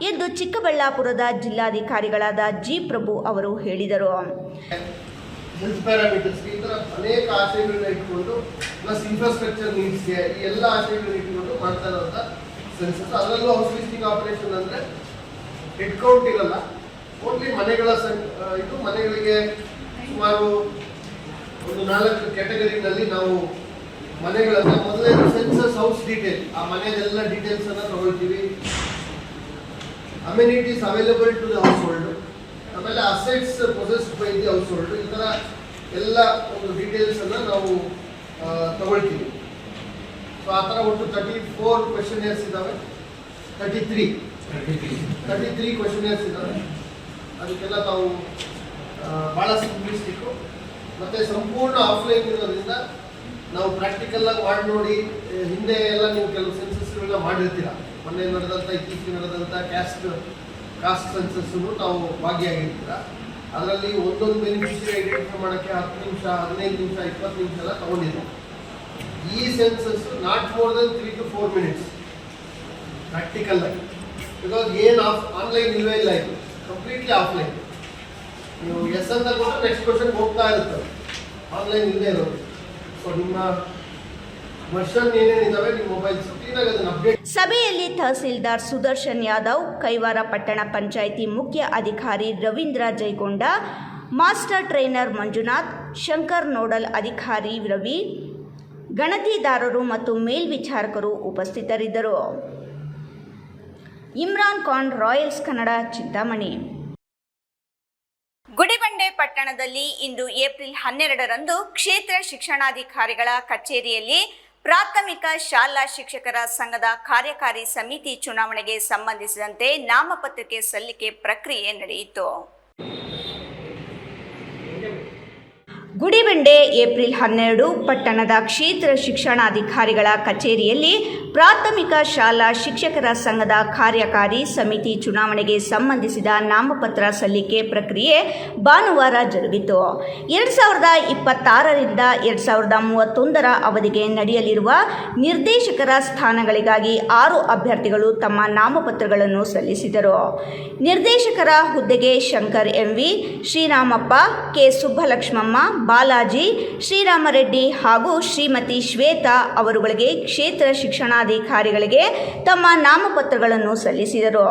ಎಂದು ಚಿಕ್ಕಬಳ್ಳಾಪುರದ ಜಿಲ್ಲಾಧಿಕಾರಿಗಳಾದ ಜಿ ಪ್ರಭು ಅವರು ಹೇಳಿದರು. ಹೆಲ್ತ್ ಪ್ಯಾರಾಮೀಟರ್ಸ್ಗೆ ಈ ಥರ ಅನೇಕ ಆಶಯಗಳನ್ನ ಇಟ್ಕೊಂಡು ಪ್ಲಸ್ ಇನ್ಫ್ರಾಸ್ಟ್ರಕ್ಚರ್ ನೀಡ್ಸ್ಗೆ ಈ ಎಲ್ಲ ಆಶಯಗಳನ್ನ ಇಟ್ಕೊಂಡು ಮಾಡ್ತಾ ಇರೋಂಥ ಸೆನ್ಸಸ್. ಅದರಲ್ಲೂ ಹೌಸ್ ಲಿಸ್ಟಿಂಗ್ ಆಪರೇಷನ್ ಅಂದರೆ ಹೆಡ್ ಕೌಂಟ್ ಇರಲ್ಲ, ಓನ್ಲಿ ಮನೆಗಳ ಇದು ಮನೆಗಳಿಗೆ ಸುಮಾರು ಒಂದು 4 ಕ್ಯಾಟಗರಿನಲ್ಲಿ ನಾವು ಮನೆಗಳನ್ನು ಮೊದಲನೇ ಸೆನ್ಸಸ್ ಹೌಸ್ ಡೀಟೇಲ್, ಆ ಮನೆಯದೆಲ್ಲ ಡೀಟೇಲ್ಸನ್ನು ತಗೊಳ್ತೀವಿ. Amenities available to the household, ಆಮೇಲೆ assets possessed by the household, ಈ ಥರ ಎಲ್ಲ ಒಂದು ಡೀಟೇಲ್ಸನ್ನು ನಾವು ತಗೊಳ್ತೀವಿ. ಸೊ ಆ ಥರ ಒಟ್ಟು 34 ಕ್ವೆಶನೇರ್ಸ್ ಇದ್ದಾವೆ, 33 ಕ್ವೆಶನೇರ್ಸ್ ಇದ್ದಾವೆ. ಅದಕ್ಕೆಲ್ಲ ತಾವು ಭಾಳ ಸಿಂಪ್ಲಿಸ್ಟಿಕ್ಕು ಮತ್ತು ಸಂಪೂರ್ಣ ಆಫ್ಲೈನ್ ಇರೋದ್ರಿಂದ ನಾವು ಪ್ರಾಕ್ಟಿಕಲ್ಲಾಗಿ ಮಾಡಿ ನೋಡಿ. ಹಿಂದೆ ಎಲ್ಲ ನೀವು ಕೆಲವು ಸೆನ್ಸಸ್ಗಳನ್ನ ಮಾಡಿರ್ತೀರ, ಮೊನ್ನೆ ನಡೆದಂಥ ಇತ್ತೀಚೆಗೆ ನಡೆದಂಥ ಕಾಸ್ಟ್ ಸೆನ್ಸಸ್ಸು ತಾವು ಭಾಗಿಯಾಗಿರ್ತೀರ. ಅದರಲ್ಲಿ ಒಂದೊಂದು ಬೆನಿಫಿಷರಿ ಐಡೆಂಟಿಫೈ ಮಾಡೋಕ್ಕೆ 10 ನಿಮಿಷ, 15 ನಿಮಿಷ, 20 ನಿಮಿಷ ಎಲ್ಲ ತೊಗೊಂಡಿದೆ. ಈ census not more than 3 to 4 minutes practical ಆಗಿ. ಬಿಕಾಸ್ ಏನು ಆನ್ಲೈನ್ ಇಲ್ವೇ ಇಲ್ಲ, ಇದು ಕಂಪ್ಲೀಟ್ಲಿ ಆಫ್ಲೈನ್. ನೀವು ಎಸ್ ಅಂತ ಕೊಟ್ಟರೆ ನೆಕ್ಸ್ಟ್ ಕ್ವಶನ್ ಹೋಗ್ತಾ ಇರುತ್ತೆ, ಆನ್ಲೈನ್ ಇಲ್ಲದೆ ಇರೋದು. ಸೊ ನಿಮ್ಮ ವರ್ಷನ್ ಏನೇನಿದ್ದಾವೆ ನಿಮ್ಮ ಮೊಬೈಲ್ ಕ್ಲೀನಾಗಿ ಅದನ್ನು ಅಪ್ಡೇಟ್. ಸಭೆಯಲ್ಲಿ ತಹಸೀಲ್ದಾರ್ ಸುದರ್ಶನ್ ಯಾದವ್, ಕೈವಾರ ಪಟ್ಟಣ ಪಂಚಾಯಿತಿ ಮುಖ್ಯ ಅಧಿಕಾರಿ Ravindra Jaigonda, master trainer Manjunath, Shankar nodal ಅಧಿಕಾರಿ ರವಿ, ಗಣತಿದಾರರು ಮತ್ತು ಮೇಲ್ವಿಚಾರಕರು ಉಪಸ್ಥಿತರಿದ್ದರು. ಇಮ್ರಾನ್ ಖಾನ್, ರಾಯಲ್ಸ್ ಕನ್ನಡ, ಚಿಂತಾಮಣಿ. ಗುಡಿಬಂಡೆ ಪಟ್ಟಣದಲ್ಲಿ ಇಂದು ಏಪ್ರಿಲ್ 12ರಂದು ಕ್ಷೇತ್ರ ಶಿಕ್ಷಣಾಧಿಕಾರಿಗಳ ಕಚೇರಿಯಲ್ಲಿ ಪ್ರಾಥಮಿಕ ಶಾಲಾ ಶಿಕ್ಷಕರ ಸಂಘದ ಕಾರ್ಯಕಾರಿ ಸಮಿತಿ ಚುನಾವಣೆಗೆ ಸಂಬಂಧಿಸಿದಂತೆ ನಾಮಪತ್ರಿಕೆ ಸಲ್ಲಿಕೆ ಪ್ರಕ್ರಿಯೆ ನಡೆಯಿತು. ಗುಡಿಬಂಡೆ ಏಪ್ರಿಲ್ 12 ಪಟ್ಟಣದ ಕ್ಷೇತ್ರ ಶಿಕ್ಷಣಾಧಿಕಾರಿಗಳ ಕಚೇರಿಯಲ್ಲಿ ಪ್ರಾಥಮಿಕ ಶಾಲಾ ಶಿಕ್ಷಕರ ಸಂಘದ ಕಾರ್ಯಕಾರಿ ಸಮಿತಿ ಚುನಾವಣೆಗೆ ಸಂಬಂಧಿಸಿದ ನಾಮಪತ್ರ ಸಲ್ಲಿಕೆ ಪ್ರಕ್ರಿಯೆ ಭಾನುವಾರ ಜರುಗಿತು. 2026ರಿಂದ 2031ರ ಅವಧಿಗೆ ನಡೆಯಲಿರುವ ನಿರ್ದೇಶಕರ ಸ್ಥಾನಗಳಿಗಾಗಿ 6 ಅಭ್ಯರ್ಥಿಗಳು ತಮ್ಮ ನಾಮಪತ್ರಗಳನ್ನು ಸಲ್ಲಿಸಿದರು. ನಿರ್ದೇಶಕರ ಹುದ್ದೆಗೆ ಶಂಕರ್ ಎಂವಿ, ಶ್ರೀರಾಮಪ್ಪ, ಕೆ ಸುಬ್ಬಲಕ್ಷ್ಮಮ್ಮ, ಬಾಲಾಜಿ, ಶ್ರೀರಾಮರೆಡ್ಡಿ ಹಾಗೂ ಶ್ರೀಮತಿ ಶ್ವೇತಾ ಅವರುಗಳಿಗೆ ಕ್ಷೇತ್ರ ಶಿಕ್ಷಣಾಧಿಕಾರಿಗಳಿಗೆ ತಮ್ಮ ನಾಮಪತ್ರಗಳನ್ನು ಸಲ್ಲಿಸಿದರು.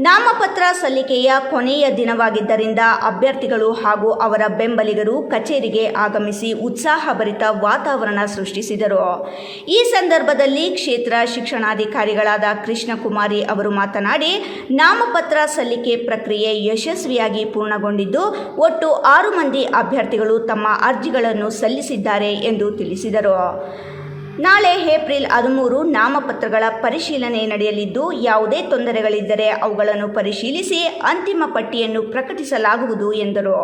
ನಾಮಪತ್ರ ಸಲ್ಲಿಕೆಯ ಕೊನೆಯ ದಿನವಾಗಿದ್ದರಿಂದ ಅಭ್ಯರ್ಥಿಗಳು ಹಾಗೂ ಅವರ ಬೆಂಬಲಿಗರು ಕಚೇರಿಗೆ ಆಗಮಿಸಿ ಉತ್ಸಾಹಭರಿತ ವಾತಾವರಣ ಸೃಷ್ಟಿಸಿದರು. ಈ ಸಂದರ್ಭದಲ್ಲಿ ಕ್ಷೇತ್ರ ಶಿಕ್ಷಣಾಧಿಕಾರಿಗಳಾದ ಕೃಷ್ಣಕುಮಾರಿ ಅವರು ಮಾತನಾಡಿ, ನಾಮಪತ್ರ ಸಲ್ಲಿಕೆ ಪ್ರಕ್ರಿಯೆ ಯಶಸ್ವಿಯಾಗಿ ಪೂರ್ಣಗೊಂಡಿದ್ದು ಒಟ್ಟು 6 ಮಂದಿ ಅಭ್ಯರ್ಥಿಗಳು ತಮ್ಮ ಅರ್ಜಿಗಳನ್ನು ಸಲ್ಲಿಸಿದ್ದಾರೆ ಎಂದು ತಿಳಿಸಿದರು. ನಾಳೆ ಏಪ್ರಿಲ್ 13 ನಾಮಪತ್ರಗಳ ಪರಿಶೀಲನೆ ನಡೆಯಲಿದ್ದು, ಯಾವುದೇ ತೊಂದರೆಗಳಿದ್ದರೆ ಅವುಗಳನ್ನು ಪರಿಶೀಲಿಸಿ ಅಂತಿಮ ಪಟ್ಟಿಯನ್ನು ಪ್ರಕಟಿಸಲಾಗುವುದು ಎಂದರು.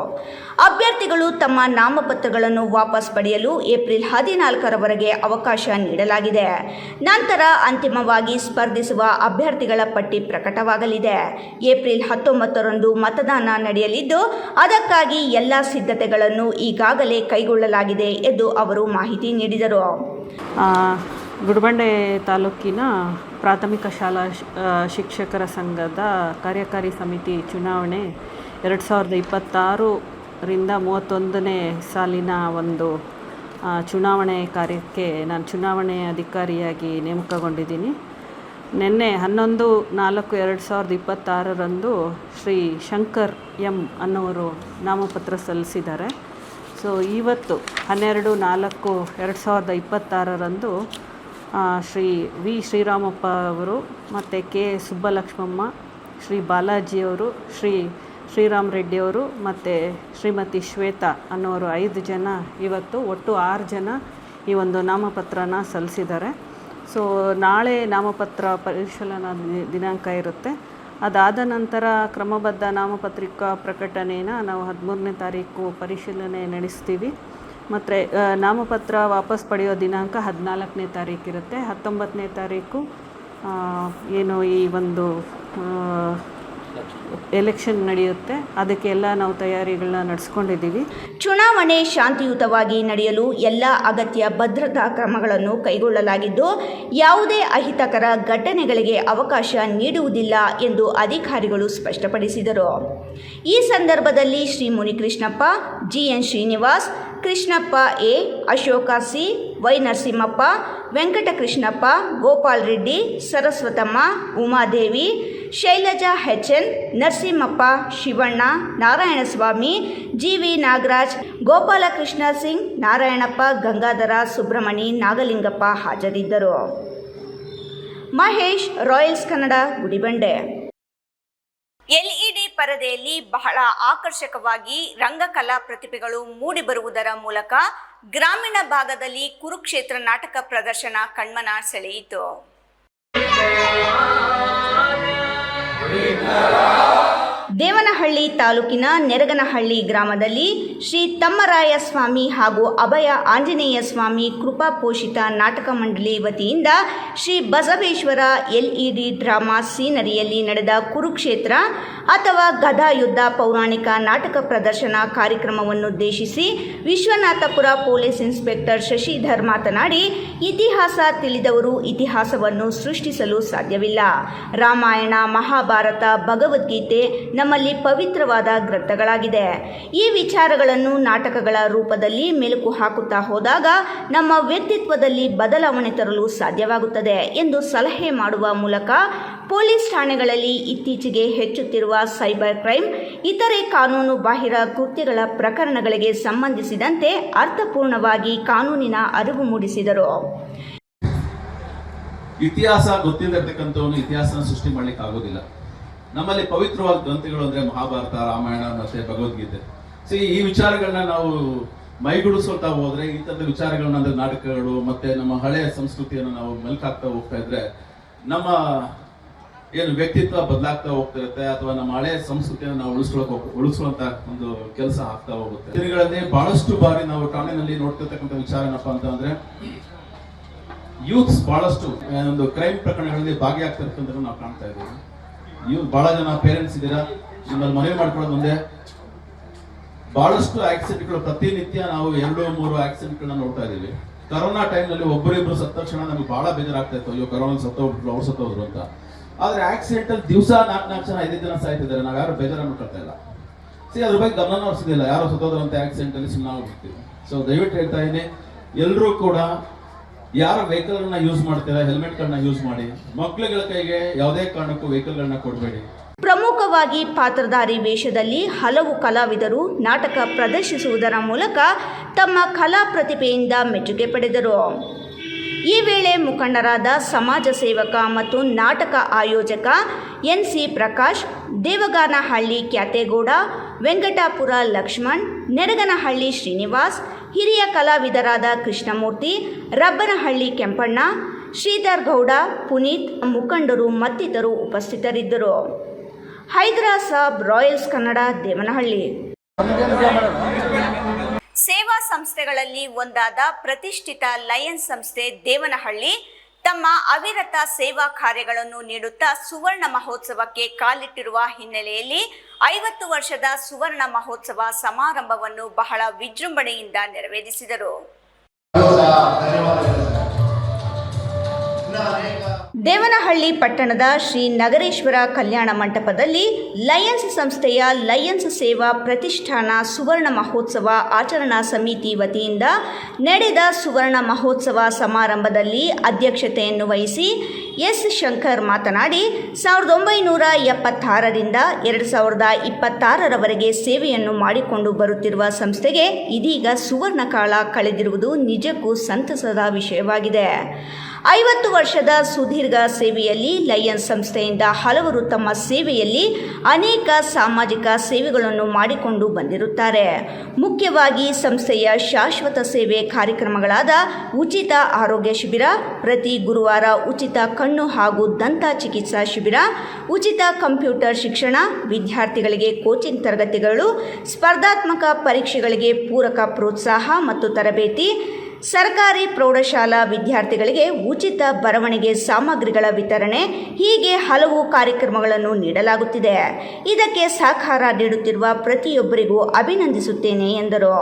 ಅಭ್ಯರ್ಥಿಗಳು ತಮ್ಮ ನಾಮಪತ್ರಗಳನ್ನು ವಾಪಸ್ ಪಡೆಯಲು ಏಪ್ರಿಲ್ 14ರವರೆಗೆ ಅವಕಾಶ ನೀಡಲಾಗಿದೆ. ನಂತರ ಅಂತಿಮವಾಗಿ ಸ್ಪರ್ಧಿಸುವ ಅಭ್ಯರ್ಥಿಗಳ ಪಟ್ಟಿ ಪ್ರಕಟವಾಗಲಿದೆ. ಏಪ್ರಿಲ್ 19ರಂದು ಮತದಾನ ನಡೆಯಲಿದ್ದು, ಅದಕ್ಕಾಗಿ ಎಲ್ಲ ಸಿದ್ಧತೆಗಳನ್ನು ಈಗಾಗಲೇ ಕೈಗೊಳ್ಳಲಾಗಿದೆ ಎಂದು ಅವರು ಮಾಹಿತಿ ನೀಡಿದರು. ಗುಡಿಬಂಡೆ ತಾಲೂಕಿನ ಪ್ರಾಥಮಿಕ ಶಾಲಾ ಶಿಕ್ಷಕರ ಸಂಘದ ಕಾರ್ಯಕಾರಿ ಸಮಿತಿ ಚುನಾವಣೆ 2026ರಿಂದ 31ನೇ ಸಾಲಿನ ಒಂದು ಚುನಾವಣೆ ಕಾರ್ಯಕ್ಕೆ ನಾನು ಚುನಾವಣೆ ಅಧಿಕಾರಿಯಾಗಿ ನೇಮಕಗೊಂಡಿದ್ದೀನಿ. ನಿನ್ನೆ 11/4/2026ರಂದು ಶ್ರೀ ಶಂಕರ್ ಎಂ ಅನ್ನೋರು ನಾಮಪತ್ರ ಸಲ್ಲಿಸಿದ್ದಾರೆ. ಸೊ ಇವತ್ತು 12/4/2026ರಂದು ಶ್ರೀ ವಿ ಶ್ರೀರಾಮಪ್ಪ ಅವರು ಮತ್ತು ಕೆ ಸುಬ್ಬಲಕ್ಷ್ಮಮ್ಮ, ಶ್ರೀ ಬಾಲಾಜಿಯವರು, ಶ್ರೀರಾಮರೆಡ್ಡಿಯವರು ಮತ್ತು ಶ್ರೀಮತಿ ಶ್ವೇತಾ ಅನ್ನೋರು 5 ಜನ ಇವತ್ತು ಒಟ್ಟು 6 ಜನ ಈ ಒಂದು ನಾಮಪತ್ರನ ಸಲ್ಲಿಸಿದ್ದಾರೆ. ಸೊ ನಾಳೆ ನಾಮಪತ್ರ ಪರಿಶೀಲನಾ ದಿನಾಂಕ ಇರುತ್ತೆ. ಅದಾದ ನಂತರ ಕ್ರಮಬದ್ಧ ನಾಮಪತ್ರಿಕಾ ಪ್ರಕಟಣೆನ ನಾವು 13ನೇ ತಾರೀಕು ಪರಿಶೀಲನೆ ನಡೆಸ್ತೀವಿ. ಮತ್ತು ನಾಮಪತ್ರ ವಾಪಸ್ ಪಡೆಯೋ ದಿನಾಂಕ 14ನೇ ತಾರೀಕಿರುತ್ತೆ. 19ನೇ ತಾರೀಕು ಏನು ಈ ಒಂದು ಎಲೆಕ್ಷನ್ ನಡೆಯುತ್ತೆ, ಅದಕ್ಕೆಲ್ಲ ನಾವು ತಯಾರಿಗಳನ್ನ ನಡೆಸ್ಕೊಂಡಿದ್ದೀವಿ. ಚುನಾವಣೆ ಶಾಂತಿಯುತವಾಗಿ ನಡೆಯಲು ಎಲ್ಲ ಅಗತ್ಯ ಭದ್ರತಾ ಕ್ರಮಗಳನ್ನು ಕೈಗೊಳ್ಳಲಾಗಿದ್ದು, ಯಾವುದೇ ಅಹಿತಕರ ಘಟನೆಗಳಿಗೆ ಅವಕಾಶ ನೀಡುವುದಿಲ್ಲ ಎಂದು ಅಧಿಕಾರಿಗಳು ಸ್ಪಷ್ಟಪಡಿಸಿದರು. ಈ ಸಂದರ್ಭದಲ್ಲಿ Shri Munikrishnappa, GN Srinivas, Krishnappa A, Ashoka C, Y Narasimhappa, Venkatakrishnappa, Gopal Reddy, Saraswathamma, Umadevi, Shailaja HN, Narasimhappa, Shivanna, Narayanaswamy, GV Nagaraj, Gopalakrishna Singh, Narayanappa, Gangadhara, Subramani, Nagalingappa ಹಾಜರಿದ್ದರು. ಮಹೇಶ್, ರಾಯಲ್ಸ್ ಕನ್ನಡ, ಗುಡಿಬಂಡೆ. ಎಲ್ಇಡಿ ಪರದೆಯಲ್ಲಿ ಬಹಳ ಆಕರ್ಷಕವಾಗಿ ರಂಗಕಲಾ ಪ್ರತಿಭೆಗಳು ಮೂಡಿಬರುವುದರ ಮೂಲಕ ಗ್ರಾಮೀಣ ಭಾಗದಲ್ಲಿ ಕುರುಕ್ಷೇತ್ರ ನಾಟಕ ಪ್ರದರ್ಶನ ಕಣ್ಮನ ಸೆಳೆಯಿತು. ದೇವನಹಳ್ಳಿ ತಾಲೂಕಿನ ನೆರಗನಹಳ್ಳಿ ಗ್ರಾಮದಲ್ಲಿ ಶ್ರೀ ತಮ್ಮರಾಯ ಸ್ವಾಮಿ ಹಾಗೂ ಅಭಯ ಆಂಜನೇಯ ಸ್ವಾಮಿ ಕೃಪಾ ಪೋಷಿತ ನಾಟಕ ಮಂಡಳಿ ವತಿಯಿಂದ ಶ್ರೀ ಬಸವೇಶ್ವರ ಎಲ್ಇಡಿ ಡ್ರಾಮಾ ಸೀನರಿಯಲ್ಲಿ ನಡೆದ ಕುರುಕ್ಷೇತ್ರ ಅಥವಾ ಗದಾಯುದ್ಧ ಪೌರಾಣಿಕ ನಾಟಕ ಪ್ರದರ್ಶನ ಕಾರ್ಯಕ್ರಮವನ್ನುದ್ದೇಶಿಸಿ ವಿಶ್ವನಾಥಪುರ ಪೊಲೀಸ್ ಇನ್ಸ್ಪೆಕ್ಟರ್ ಶಶಿಧರ್ ಮಾತನಾಡಿ, ಇತಿಹಾಸ ತಿಳಿದವರು ಇತಿಹಾಸವನ್ನು ಸೃಷ್ಟಿಸಲು ಸಾಧ್ಯವಿಲ್ಲ. ರಾಮಾಯಣ, ಮಹಾಭಾರತ, ಭಗವದ್ಗೀತೆ ನಮ್ಮಲ್ಲಿ ಪವಿತ್ರವಾದ ಗ್ರಂಥಗಳಾಗಿದೆ. ಈ ವಿಚಾರಗಳನ್ನು ನಾಟಕಗಳ ರೂಪದಲ್ಲಿ ಮೆಲುಕು ಹಾಕುತ್ತಾ ಹೋದಾಗ ನಮ್ಮ ವ್ಯಕ್ತಿತ್ವದಲ್ಲಿ ಬದಲಾವಣೆ ತರಲು ಸಾಧ್ಯವಾಗುತ್ತದೆ ಎಂದು ಸಲಹೆ ಮಾಡುವ ಮೂಲಕ ಪೊಲೀಸ್ ಠಾಣೆಗಳಲ್ಲಿ ಇತ್ತೀಚೆಗೆ ಹೆಚ್ಚುತ್ತಿರುವ ಸೈಬರ್ ಕ್ರೈಮ್, ಇತರೆ ಕಾನೂನು ಬಾಹಿರ ಕೃತ್ಯಗಳ ಪ್ರಕರಣಗಳಿಗೆ ಸಂಬಂಧಿಸಿದಂತೆ ಅರ್ಥಪೂರ್ಣವಾಗಿ ಕಾನೂನಿನ ಅರಿವು ಮೂಡಿಸಿದರು. ಇತಿಹಾಸ ಗೊತ್ತಿಲ್ಲತಕ್ಕಂಥವನು ಇತಿಹಾಸನ ಸೃಷ್ಟಿ ಮಾಡ್ಲಿಕ್ಕೆ ಆಗೋದಿಲ್ಲ. ನಮ್ಮಲ್ಲಿ ಪವಿತ್ರವಾದ ಗ್ರಂಥಗಳು ಅಂದ್ರೆ ಮಹಾಭಾರತ, ರಾಮಾಯಣ ಮತ್ತೆ ಭಗವದ್ಗೀತೆ. ಈ ವಿಚಾರಗಳನ್ನ ನಾವು ಮೈಗೂಡಿಸ್ಕೊಳ್ತಾ ಹೋದ್ರೆ, ಇಂಥದ್ದು ವಿಚಾರಗಳನ್ನ ಅಂದ್ರೆ ನಾಟಕಗಳು ಮತ್ತೆ ನಮ್ಮ ಹಳೆಯ ಸಂಸ್ಕೃತಿಯನ್ನು ನಾವು ಮೆಲ್ಕಾಗ್ತಾ ಹೋಗ್ತಾ ಇದ್ರೆ ನಮ್ಮ ಏನು ವ್ಯಕ್ತಿತ್ವ ಬದಲಾಗ್ತಾ ಹೋಗ್ತಿರುತ್ತೆ ಅಥವಾ ನಮ್ಮ ಹಳೆ ಸಂಸ್ಕೃತಿಯನ್ನು ನಾವು ಉಳಿಸ್ಕೊಳ್ಳುವಂತ ಒಂದು ಕೆಲಸ ಆಗ್ತಾ ಹೋಗುತ್ತೆ. ದಿನಗಳಲ್ಲಿ ಬಹಳಷ್ಟು ಬಾರಿ ನಾವು ಠಾಣೆನಲ್ಲಿ ನೋಡ್ತಿರ್ತಕ್ಕಂಥ ವಿಚಾರ ಏನಪ್ಪಾ ಅಂತ ಅಂದ್ರೆ ಯೂತ್ಸ್ ಬಹಳಷ್ಟು ಒಂದು ಕ್ರೈಮ್ ಪ್ರಕರಣಗಳಲ್ಲಿ ಭಾಗಿಯಾಗ್ತಿರ್ತಕ್ಕಂಥ ನಾವು ಕಾಣ್ತಾ ಇದ್ದೀವಿ. ಯೂತ್ ಬಹಳ ಜನ ಪೇರೆಂಟ್ಸ್ ಇದ್ದೀರಾ, ನಿಮ್ಮಲ್ಲಿ ಮನವಿ ಮಾಡ್ಕೊಳ್ಳೋದು ಮುಂದೆ ಬಹಳಷ್ಟು ಆಕ್ಸಿಡೆಂಟ್ಗಳು ಪ್ರತಿನಿತ್ಯ ನಾವು 2-3 ಆಕ್ಸಿಡೆಂಟ್ಗಳನ್ನ ನೋಡ್ತಾ ಇದೀವಿ. ಕರೋನಾ ಟೈಮ್ನಲ್ಲಿ ಒಬ್ಬರಿಬ್ರು ಸತ್ತ ತಕ್ಷಣ ನಮ್ಗೆ ಬಹಳ ಬೇಜಾರಾಗ್ತಾ ಇತ್ತು, ಅಯ್ಯೋ ಕರೋನಾ ಸತ್ತೋಗ್ಬಿಟ್ರು, ಅವ್ರು ಸತ್ತೋದ್ರು ಅಂತ. ಆದ್ರೆ ಆಕ್ಸಿಡೆಂಟ್ ಅಲ್ಲಿ ದಿವಸ 4 ಜನ 5 ಜನ ಸಾಯ್ತಿದ್ದಾರೆ, ನಾವ್ ಯಾರು ಬೇಜಾರ ಮಾಡ್ಕೊಳ್ತಾ ಇಲ್ಲ. ಅದ್ರ ಬಗ್ಗೆ ಗಮನ ಹರಿಸೋದಿಲ್ಲ, ಯಾರೋ ಸತ್ತೋದ್ರು ಅಂತ ಆಕ್ಸಿಡೆಂಟ್ ಅಲ್ಲಿ ಸುಮ್ಮನೆ ಹೋಗ್ತೀವಿ. ಸೊ ದಯವಿಟ್ಟು ಹೇಳ್ತಾ ಇದ್ದೀನಿ, ಎಲ್ಲರೂ ಕೂಡ ಯಾರು ವೆಹಿಕಲ್ ಗಳನ್ನ ಯೂಸ್ ಮಾಡ್ತೀರಾ ಹೆಲ್ಮೆಟ್ ಗಳನ್ನ ಯೂಸ್ ಮಾಡಿ. ಮಕ್ಕಳುಗಳ ಕೈಗೆ ಯಾವುದೇ ಕಾರಣಕ್ಕೂ ವೆಹಿಕಲ್ ಗಳನ್ನ ಕೊಡಬೇಡಿ. ಪ್ರಮುಖವಾಗಿ ಪಾತ್ರಧಾರಿ ವೇಷದಲ್ಲಿ ಹಲವು ಕಲಾವಿದರು ನಾಟಕ ಪ್ರದರ್ಶಿಸುವುದರ ಮೂಲಕ ತಮ್ಮ ಕಲಾ ಪ್ರತಿಭೆಯಿಂದ ಮೆಚ್ಚುಗೆ ಪಡೆದರು. ಈ ವೇಳೆ ಮುಖಂಡರಾದ ಸಮಾಜ ಸೇವಕ ಮತ್ತು ನಾಟಕ ಆಯೋಜಕ NC ಪ್ರಕಾಶ್, ದೇವಗಾನಹಳ್ಳಿ ಕ್ಯಾತೇಗೌಡ, ವೆಂಕಟಾಪುರ ಲಕ್ಷ್ಮಣ್, ನೆರಗನಹಳ್ಳಿ ಶ್ರೀನಿವಾಸ್, ಹಿರಿಯ ಕಲಾವಿದರಾದ ಕೃಷ್ಣಮೂರ್ತಿ, ರಬ್ಬನಹಳ್ಳಿ ಕೆಂಪಣ್ಣ, ಶ್ರೀಧರ್ ಗೌಡ, ಪುನೀತ್, ಮುಖಂಡರು ಮತ್ತಿತರರು ಉಪಸ್ಥಿತರಿದ್ದರು. ಹೈದರಾಬಾದ್ ರಾಯಲ್ಸ್ ಕನ್ನಡ, ದೇವನಹಳ್ಳಿ. ಸೇವಾ ಸಂಸ್ಥೆಗಳಲ್ಲಿ ಒಂದಾದ ಪ್ರತಿಷ್ಠಿತ ಲಯನ್ಸ್ ಸಂಸ್ಥೆ ದೇವನಹಳ್ಳಿ ತಮ್ಮ ಅವಿರತ ಸೇವಾ ಕಾರ್ಯಗಳನ್ನು ನೀಡುತ್ತಾ ಸುವರ್ಣ ಮಹೋತ್ಸವಕ್ಕೆ ಕಾಲಿಟ್ಟಿರುವ ಹಿನ್ನೆಲೆಯಲ್ಲಿ 50 ವರ್ಷದ ಸುವರ್ಣ ಮಹೋತ್ಸವ ಸಮಾರಂಭವನ್ನು ಬಹಳ ವಿಜೃಂಭಣೆಯಿಂದ ನೆರವೇರಿಸಿದರು. ದೇವನಹಳ್ಳಿ ಪಟ್ಟಣದ ಶ್ರೀ ನಗರೇಶ್ವರ ಕಲ್ಯಾಣ ಮಂಟಪದಲ್ಲಿ ಲಯನ್ಸ್ ಸಂಸ್ಥೆಯ ಲಯನ್ಸ್ ಸೇವಾ ಪ್ರತಿಷ್ಠಾನ ಸುವರ್ಣ ಮಹೋತ್ಸವ ಆಚರಣಾ ಸಮಿತಿ ವತಿಯಿಂದ ನಡೆದ ಸುವರ್ಣ ಮಹೋತ್ಸವ ಸಮಾರಂಭದಲ್ಲಿ ಅಧ್ಯಕ್ಷತೆಯನ್ನು ವಹಿಸಿ ಎಸ್ ಶಂಕರ್ ಮಾತನಾಡಿ 1976ರಿಂದ 2026ರವರೆಗೆ ಸೇವೆಯನ್ನು ಮಾಡಿಕೊಂಡು ಬರುತ್ತಿರುವ ಸಂಸ್ಥೆಗೆ ಇದೀಗ ಸುವರ್ಣ ಕಾಲ ಕಳೆದಿರುವುದು ನಿಜಕ್ಕೂ ಸಂತಸದ ವಿಷಯವಾಗಿದೆ. 50 ವರ್ಷದ ಸುದೀರ್ಘ ಸೇವೆಯಲ್ಲಿ ಲಯನ್ಸ್ ಸಂಸ್ಥೆಯಿಂದ ಹಲವರು ತಮ್ಮ ಸೇವೆಯಲ್ಲಿ ಅನೇಕ ಸಾಮಾಜಿಕ ಸೇವೆಗಳನ್ನು ಮಾಡಿಕೊಂಡು ಬಂದಿರುತ್ತಾರೆ. ಮುಖ್ಯವಾಗಿ ಸಂಸ್ಥೆಯ ಶಾಶ್ವತ ಸೇವೆ ಕಾರ್ಯಕ್ರಮಗಳಾದ ಉಚಿತ ಆರೋಗ್ಯ ಶಿಬಿರ, ಪ್ರತಿ ಗುರುವಾರ ಉಚಿತ ಕಣ್ಣು ಹಾಗೂ ದಂತ ಚಿಕಿತ್ಸಾ ಶಿಬಿರ, ಉಚಿತ ಕಂಪ್ಯೂಟರ್ ಶಿಕ್ಷಣ, ವಿದ್ಯಾರ್ಥಿಗಳಿಗೆ ಕೋಚಿಂಗ್ ತರಗತಿಗಳು, ಸ್ಪರ್ಧಾತ್ಮಕ ಪರೀಕ್ಷೆಗಳಿಗೆ ಪೂರಕ ಪ್ರೋತ್ಸಾಹ ಮತ್ತು ತರಬೇತಿ, ಸರ್ಕಾರಿ ಪ್ರೌಢಶಾಲಾ ವಿದ್ಯಾರ್ಥಿಗಳಿಗೆ ಉಚಿತ ಬರವಣಿಗೆ ಸಾಮಗ್ರಿಗಳ ವಿತರಣೆ, ಹೀಗೆ ಹಲವು ಕಾರ್ಯಕ್ರಮಗಳನ್ನು ನೀಡಲಾಗುತ್ತಿದೆ. ಇದಕ್ಕೆ ಸಹಕಾರ ನೀಡುತ್ತಿರುವ ಪ್ರತಿಯೊಬ್ಬರಿಗೂ ಅಭಿನಂದಿಸುತ್ತೇನೆ ಎಂದರು.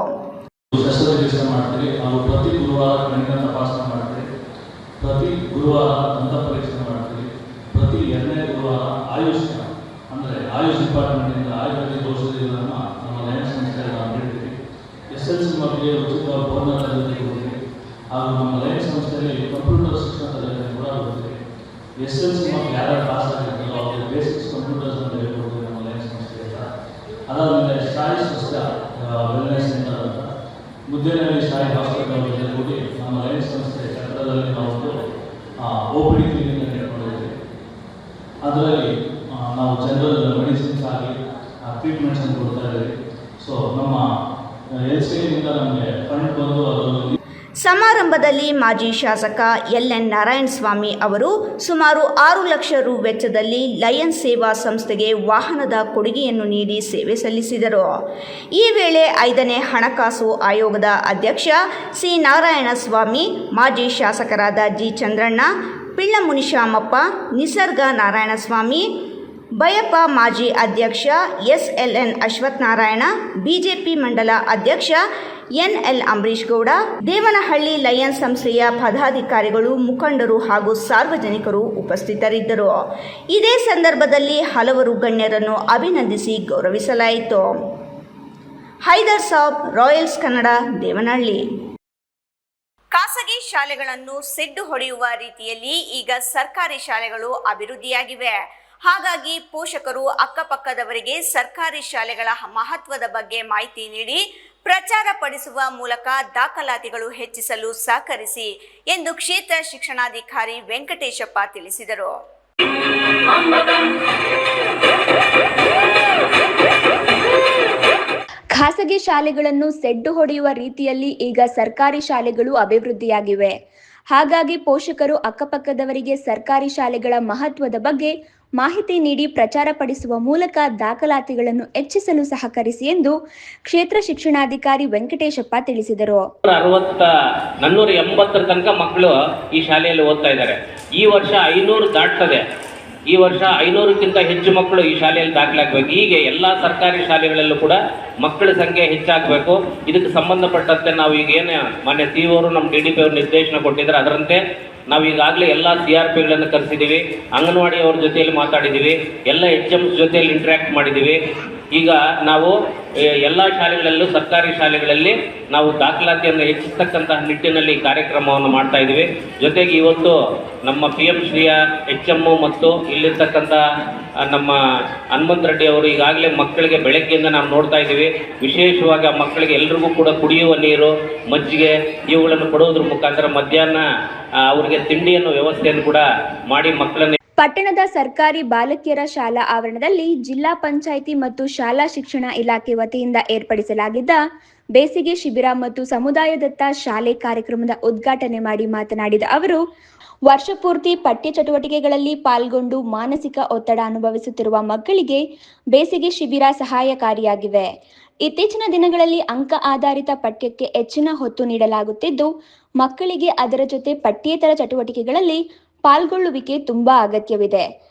ಪ್ರತಿ ಗುರುವಾರ ಕಣ್ಣಿನ ತಪಾಸಣೆ ಮಾಡ್ತೀವಿ, ಪ್ರತಿ ಗುರುವಾರ ದಂತ ಪರೀಕ್ಷೆ ಮಾಡ್ತೀವಿ, ಪ್ರತಿ 2ನೇ ಗುರುವಾರ ಆಯುಷ್ ಅಂದರೆ ಆಯುಷ್ ಡಿಪಾರ್ಟ್ಮೆಂಟಿಂದ ಆಯುರ್ವೇದಿಕ್ ಔಷಧಿಗಳನ್ನು ನಮ್ಮ ಲಯನ್ಸ್ ಸಂಸ್ಥೆಯಲ್ಲಿ ನಾವು ನೀಡ್ತೀವಿ. SLC ಮಕ್ಕಳಿಗೆ ಉಚಿತ ಬೋಧನಾ ತರಗತಿ ಕೊಡ್ತೀವಿ ಹಾಗೂ ನಮ್ಮ ಲಯನ್ಸ್ ಸಂಸ್ಥೆಯಲ್ಲಿ ಕಂಪ್ಯೂಟರ್ ಶಿಕ್ಷಣ ತರಗತಿ ಕೂಡ ಕೊಡ್ತೀವಿ. SLC ಮಕ್ಕಳು ಯಾರ್ಯಾರು ಪಾಸ್ ಆಗಿರ್ತಾರೋ ಅವ್ರಿಗೆ ಬೇಸಿಕ್ಸ್ ಕಂಪ್ಯೂಟರ್ಸ್ ಅಂತ ಹೇಳ್ಕೊಡ್ತೀವಿ ನಮ್ಮ ಲಯನ್ಸ್ ಸಂಸ್ಥೆಯಿಂದ. ಅದಾದಮೇಲೆ ಶಾಯಿ ಸಂಸ್ಥೆ ವೆಲ್ನೆಸ್ ಸೆಂಟರ್ ಅಂತ ಮುದ್ದೇನಹಳ್ಳಿ ಶಾಯಿ ಹಾಸ್ಪಿಟಲ್ ಹೋಗಿ ನಮ್ಮ ಲಯನ್ಸ್ ಸಂಸ್ಥೆ ಕಟ್ಟಡದಲ್ಲಿ ನಾವು OPD ಕ್ಲಿನಿಕ್ ಹೇಳ್ಕೊಂಡಿದ್ದೀವಿ. ಅದರಲ್ಲಿ ನಾವು ಜನರಲ್ ಮೆಡಿಸಿನ್ಸ್ ಆಗಿ ಟ್ರೀಟ್ಮೆಂಟ್ಸ್ ಅನ್ನು ಕೊಡ್ತಾ ಇದ್ದೀವಿ. ಸೊ ನಮ್ಮ LCಯಿಂದ ನಮಗೆ ಫಂಡ್ ಬಂದು ಅದನ್ನು. ಸಮಾರಂಭದಲ್ಲಿ ಮಾಜಿ ಶಾಸಕ LN ನಾರಾಯಣಸ್ವಾಮಿ ಅವರು ಸುಮಾರು 6 ಲಕ್ಷ ರು ವೆಚ್ಚದಲ್ಲಿ ಲಯನ್ಸ್ ಸೇವಾ ಸಂಸ್ಥೆಗೆ ವಾಹನದ ಕೊಡುಗೆಯನ್ನು ನೀಡಿ ಸೇವೆ ಸಲ್ಲಿಸಿದರು. ಈ ವೇಳೆ 5ನೇ ಹಣಕಾಸು ಆಯೋಗದ ಅಧ್ಯಕ್ಷ ಸಿ ನಾರಾಯಣಸ್ವಾಮಿ, ಮಾಜಿ ಶಾಸಕರಾದ ಜಿ ಚಂದ್ರಣ್ಣ, ಪಿಳ್ಳ ಮುನಿಶಾಮಪ್ಪ, ನಿಸರ್ಗ ನಾರಾಯಣಸ್ವಾಮಿ, ಬಯಪ್ಪ ಮಾಜಿ ಅಧ್ಯಕ್ಷ SLN ಅಶ್ವತ್ಥನಾರಾಯಣ, ಬಿಜೆಪಿ ಮಂಡಲ ಅಧ್ಯಕ್ಷ NL ಅಂಬರೀಶ್ ಗೌಡ, ದೇವನಹಳ್ಳಿ ಲಯನ್ಸ್ ಸಂಸ್ಥೆಯ ಪದಾಧಿಕಾರಿಗಳು, ಮುಖಂಡರು ಹಾಗೂ ಸಾರ್ವಜನಿಕರು ಉಪಸ್ಥಿತರಿದ್ದರು. ಇದೇ ಸಂದರ್ಭದಲ್ಲಿ ಹಲವರು ಗಣ್ಯರನ್ನು ಅಭಿನಂದಿಸಿ ಗೌರವಿಸಲಾಯಿತು. ಹೈದರಾಬಾದ್ ರಾಯಲ್ಸ್ ಕನ್ನಡ, ದೇವನಹಳ್ಳಿ. ಖಾಸಗಿ ಶಾಲೆಗಳನ್ನು ಸೆಡ್ಡು ಹೊಡೆಯುವ ರೀತಿಯಲ್ಲಿ ಈಗ ಸರ್ಕಾರಿ ಶಾಲೆಗಳು ಅಭಿವೃದ್ಧಿಯಾಗಿವೆ. ಹಾಗಾಗಿ ಪೋಷಕರು ಅಕ್ಕಪಕ್ಕದವರಿಗೆ ಸರ್ಕಾರಿ ಶಾಲೆಗಳ ಮಹತ್ವದ ಬಗ್ಗೆ ಮಾಹಿತಿ ನೀಡಿ ಪ್ರಚಾರ ಪಡಿಸುವ ಮೂಲಕ ದಾಖಲಾತಿಗಳು ಹೆಚ್ಚಿಸಲು ಸಹಕರಿಸಿ ಎಂದು ಕ್ಷೇತ್ರ ಶಿಕ್ಷಣಾಧಿಕಾರಿ ವೆಂಕಟೇಶಪ್ಪ ತಿಳಿಸಿದರು. ಖಾಸಗಿ ಶಾಲೆಗಳನ್ನು ಸೆಡ್ಡು ಹೊಡೆಯುವ ರೀತಿಯಲ್ಲಿ ಈಗ ಸರ್ಕಾರಿ ಶಾಲೆಗಳು ಅಭಿವೃದ್ಧಿಯಾಗಿವೆ. ಹಾಗಾಗಿ ಪೋಷಕರು ಅಕ್ಕಪಕ್ಕದವರಿಗೆ ಸರ್ಕಾರಿ ಶಾಲೆಗಳ ಮಹತ್ವದ ಬಗ್ಗೆ ಮಾಹಿತಿ ನೀಡಿ ಪ್ರಚಾರ ಪಡಿಸುವ ಮೂಲಕ ದಾಖಲಾತಿಗಳನ್ನು ಹೆಚ್ಚಿಸಲು ಸಹಕರಿಸಿ ಎಂದು ಕ್ಷೇತ್ರ ಶಿಕ್ಷಣಾಧಿಕಾರಿ ವೆಂಕಟೇಶಪ್ಪ ತಿಳಿಸಿದರು. 480 ತನಕ ಮಕ್ಕಳು ಈ ಶಾಲೆಯಲ್ಲಿ ಓದ್ತಾ ಇದ್ದಾರೆ. ಈ ವರ್ಷ 500 ದಾಟ್ತದೆ. ಈ ವರ್ಷ 500ಕ್ಕಿಂತ ಹೆಚ್ಚು ಮಕ್ಕಳು ಈ ಶಾಲೆಯಲ್ಲಿ ದಾಖಲಾಗಬೇಕು. ಹೀಗೆ ಎಲ್ಲ ಸರ್ಕಾರಿ ಶಾಲೆಗಳಲ್ಲೂ ಕೂಡ ಮಕ್ಕಳ ಸಂಖ್ಯೆ ಹೆಚ್ಚಾಗಬೇಕು. ಇದಕ್ಕೆ ಸಂಬಂಧಪಟ್ಟಂತೆ ನಾವು ಈಗ ಏನು ಮಾನ್ಯ ಸಿ ಅವರು ನಮ್ಮ DDP ಅವರು ನಿರ್ದೇಶನ ಕೊಟ್ಟಿದ್ದಾರೆ, ಅದರಂತೆ ನಾವು ಈಗಾಗಲೇ ಎಲ್ಲ CRPಗಳನ್ನು ಕರೆಸಿದ್ದೀವಿ, ಅಂಗನವಾಡಿ ಅವ್ರ ಜೊತೆಯಲ್ಲಿ ಮಾತಾಡಿದ್ದೀವಿ, ಎಲ್ಲ HMs ಜೊತೆಯಲ್ಲಿ ಇಂಟ್ರ್ಯಾಕ್ಟ್ ಮಾಡಿದ್ದೀವಿ. ಈಗ ನಾವು ಎಲ್ಲ ಶಾಲೆಗಳಲ್ಲೂ ಸರ್ಕಾರಿ ಶಾಲೆಗಳಲ್ಲಿ ನಾವು ದಾಖಲಾತಿಯನ್ನು ಹೆಚ್ಚಿಸ್ತಕ್ಕಂತಹ ನಿಟ್ಟಿನಲ್ಲಿ ಕಾರ್ಯಕ್ರಮವನ್ನು ಮಾಡ್ತಾ ಇದ್ದೀವಿ. ಜೊತೆಗೆ ಇವತ್ತು ನಮ್ಮ PM ಶ್ರೀಯ HM ಮತ್ತು ಇಲ್ಲಿರ್ತಕ್ಕಂಥ ನಮ್ಮ ಹನುಮಂತ ರೆಡ್ಡಿ ಅವರು ಈಗಾಗಲೇ ಮಕ್ಕಳಿಗೆ ಬೆಳಗ್ಗೆಯಿಂದ ನಾವು ನೋಡ್ತಾ ಇದ್ದೀವಿ. ವಿಶೇಷವಾಗಿ ಆ ಮಕ್ಕಳಿಗೆ ಎಲ್ರಿಗೂ ಕೂಡ ಕುಡಿಯುವ ನೀರು, ಮಜ್ಜಿಗೆ ಇವುಗಳನ್ನು ಕೊಡುವುದ್ರ ಮುಖಾಂತರ ಮಧ್ಯಾಹ್ನ ಅವರಿಗೆ ತಿಂಡಿಯನ್ನು ವ್ಯವಸ್ಥೆಯನ್ನು ಕೂಡ ಮಾಡಿ ಮಕ್ಕಳನ್ನು. ಪಟ್ಟಣದ ಸರ್ಕಾರಿ ಬಾಲಕಿಯರ ಶಾಲಾ ಆವರಣದಲ್ಲಿ ಜಿಲ್ಲಾ ಪಂಚಾಯಿತಿ ಮತ್ತು ಶಾಲಾ ಶಿಕ್ಷಣ ಇಲಾಖೆ ವತಿಯಿಂದ ಏರ್ಪಡಿಸಲಾಗಿದ್ದ ಬೇಸಿಗೆ ಶಿಬಿರ ಮತ್ತು ಸಮುದಾಯದತ್ತ ಶಾಲೆ ಕಾರ್ಯಕ್ರಮದ ಉದ್ಘಾಟನೆ ಮಾಡಿ ಮಾತನಾಡಿದ ಅವರು, ವರ್ಷಪೂರ್ತಿ ಪಠ್ಯ ಚಟುವಟಿಕೆಗಳಲ್ಲಿ ಪಾಲ್ಗೊಂಡು ಮಾನಸಿಕ ಒತ್ತಡ ಅನುಭವಿಸುತ್ತಿರುವ ಮಕ್ಕಳಿಗೆ ಬೇಸಿಗೆ ಶಿಬಿರ ಸಹಾಯಕಾರಿಯಾಗಿವೆ. ಇತ್ತೀಚಿನ ದಿನಗಳಲ್ಲಿ ಅಂಕ ಆಧಾರಿತ ಪಠ್ಯಕ್ಕೆ ಹೆಚ್ಚಿನ ಹೊತ್ತು ನೀಡಲಾಗುತ್ತಿದ್ದು, ಮಕ್ಕಳಿಗೆ ಅದರ ಜೊತೆ ಪಠ್ಯೇತರ ಚಟುವಟಿಕೆಗಳಲ್ಲಿ ಪಾಲ್ಗೊಳ್ಳುವಿಕೆ ತುಂಬಾ ಅಗತ್ಯವಿದೆ.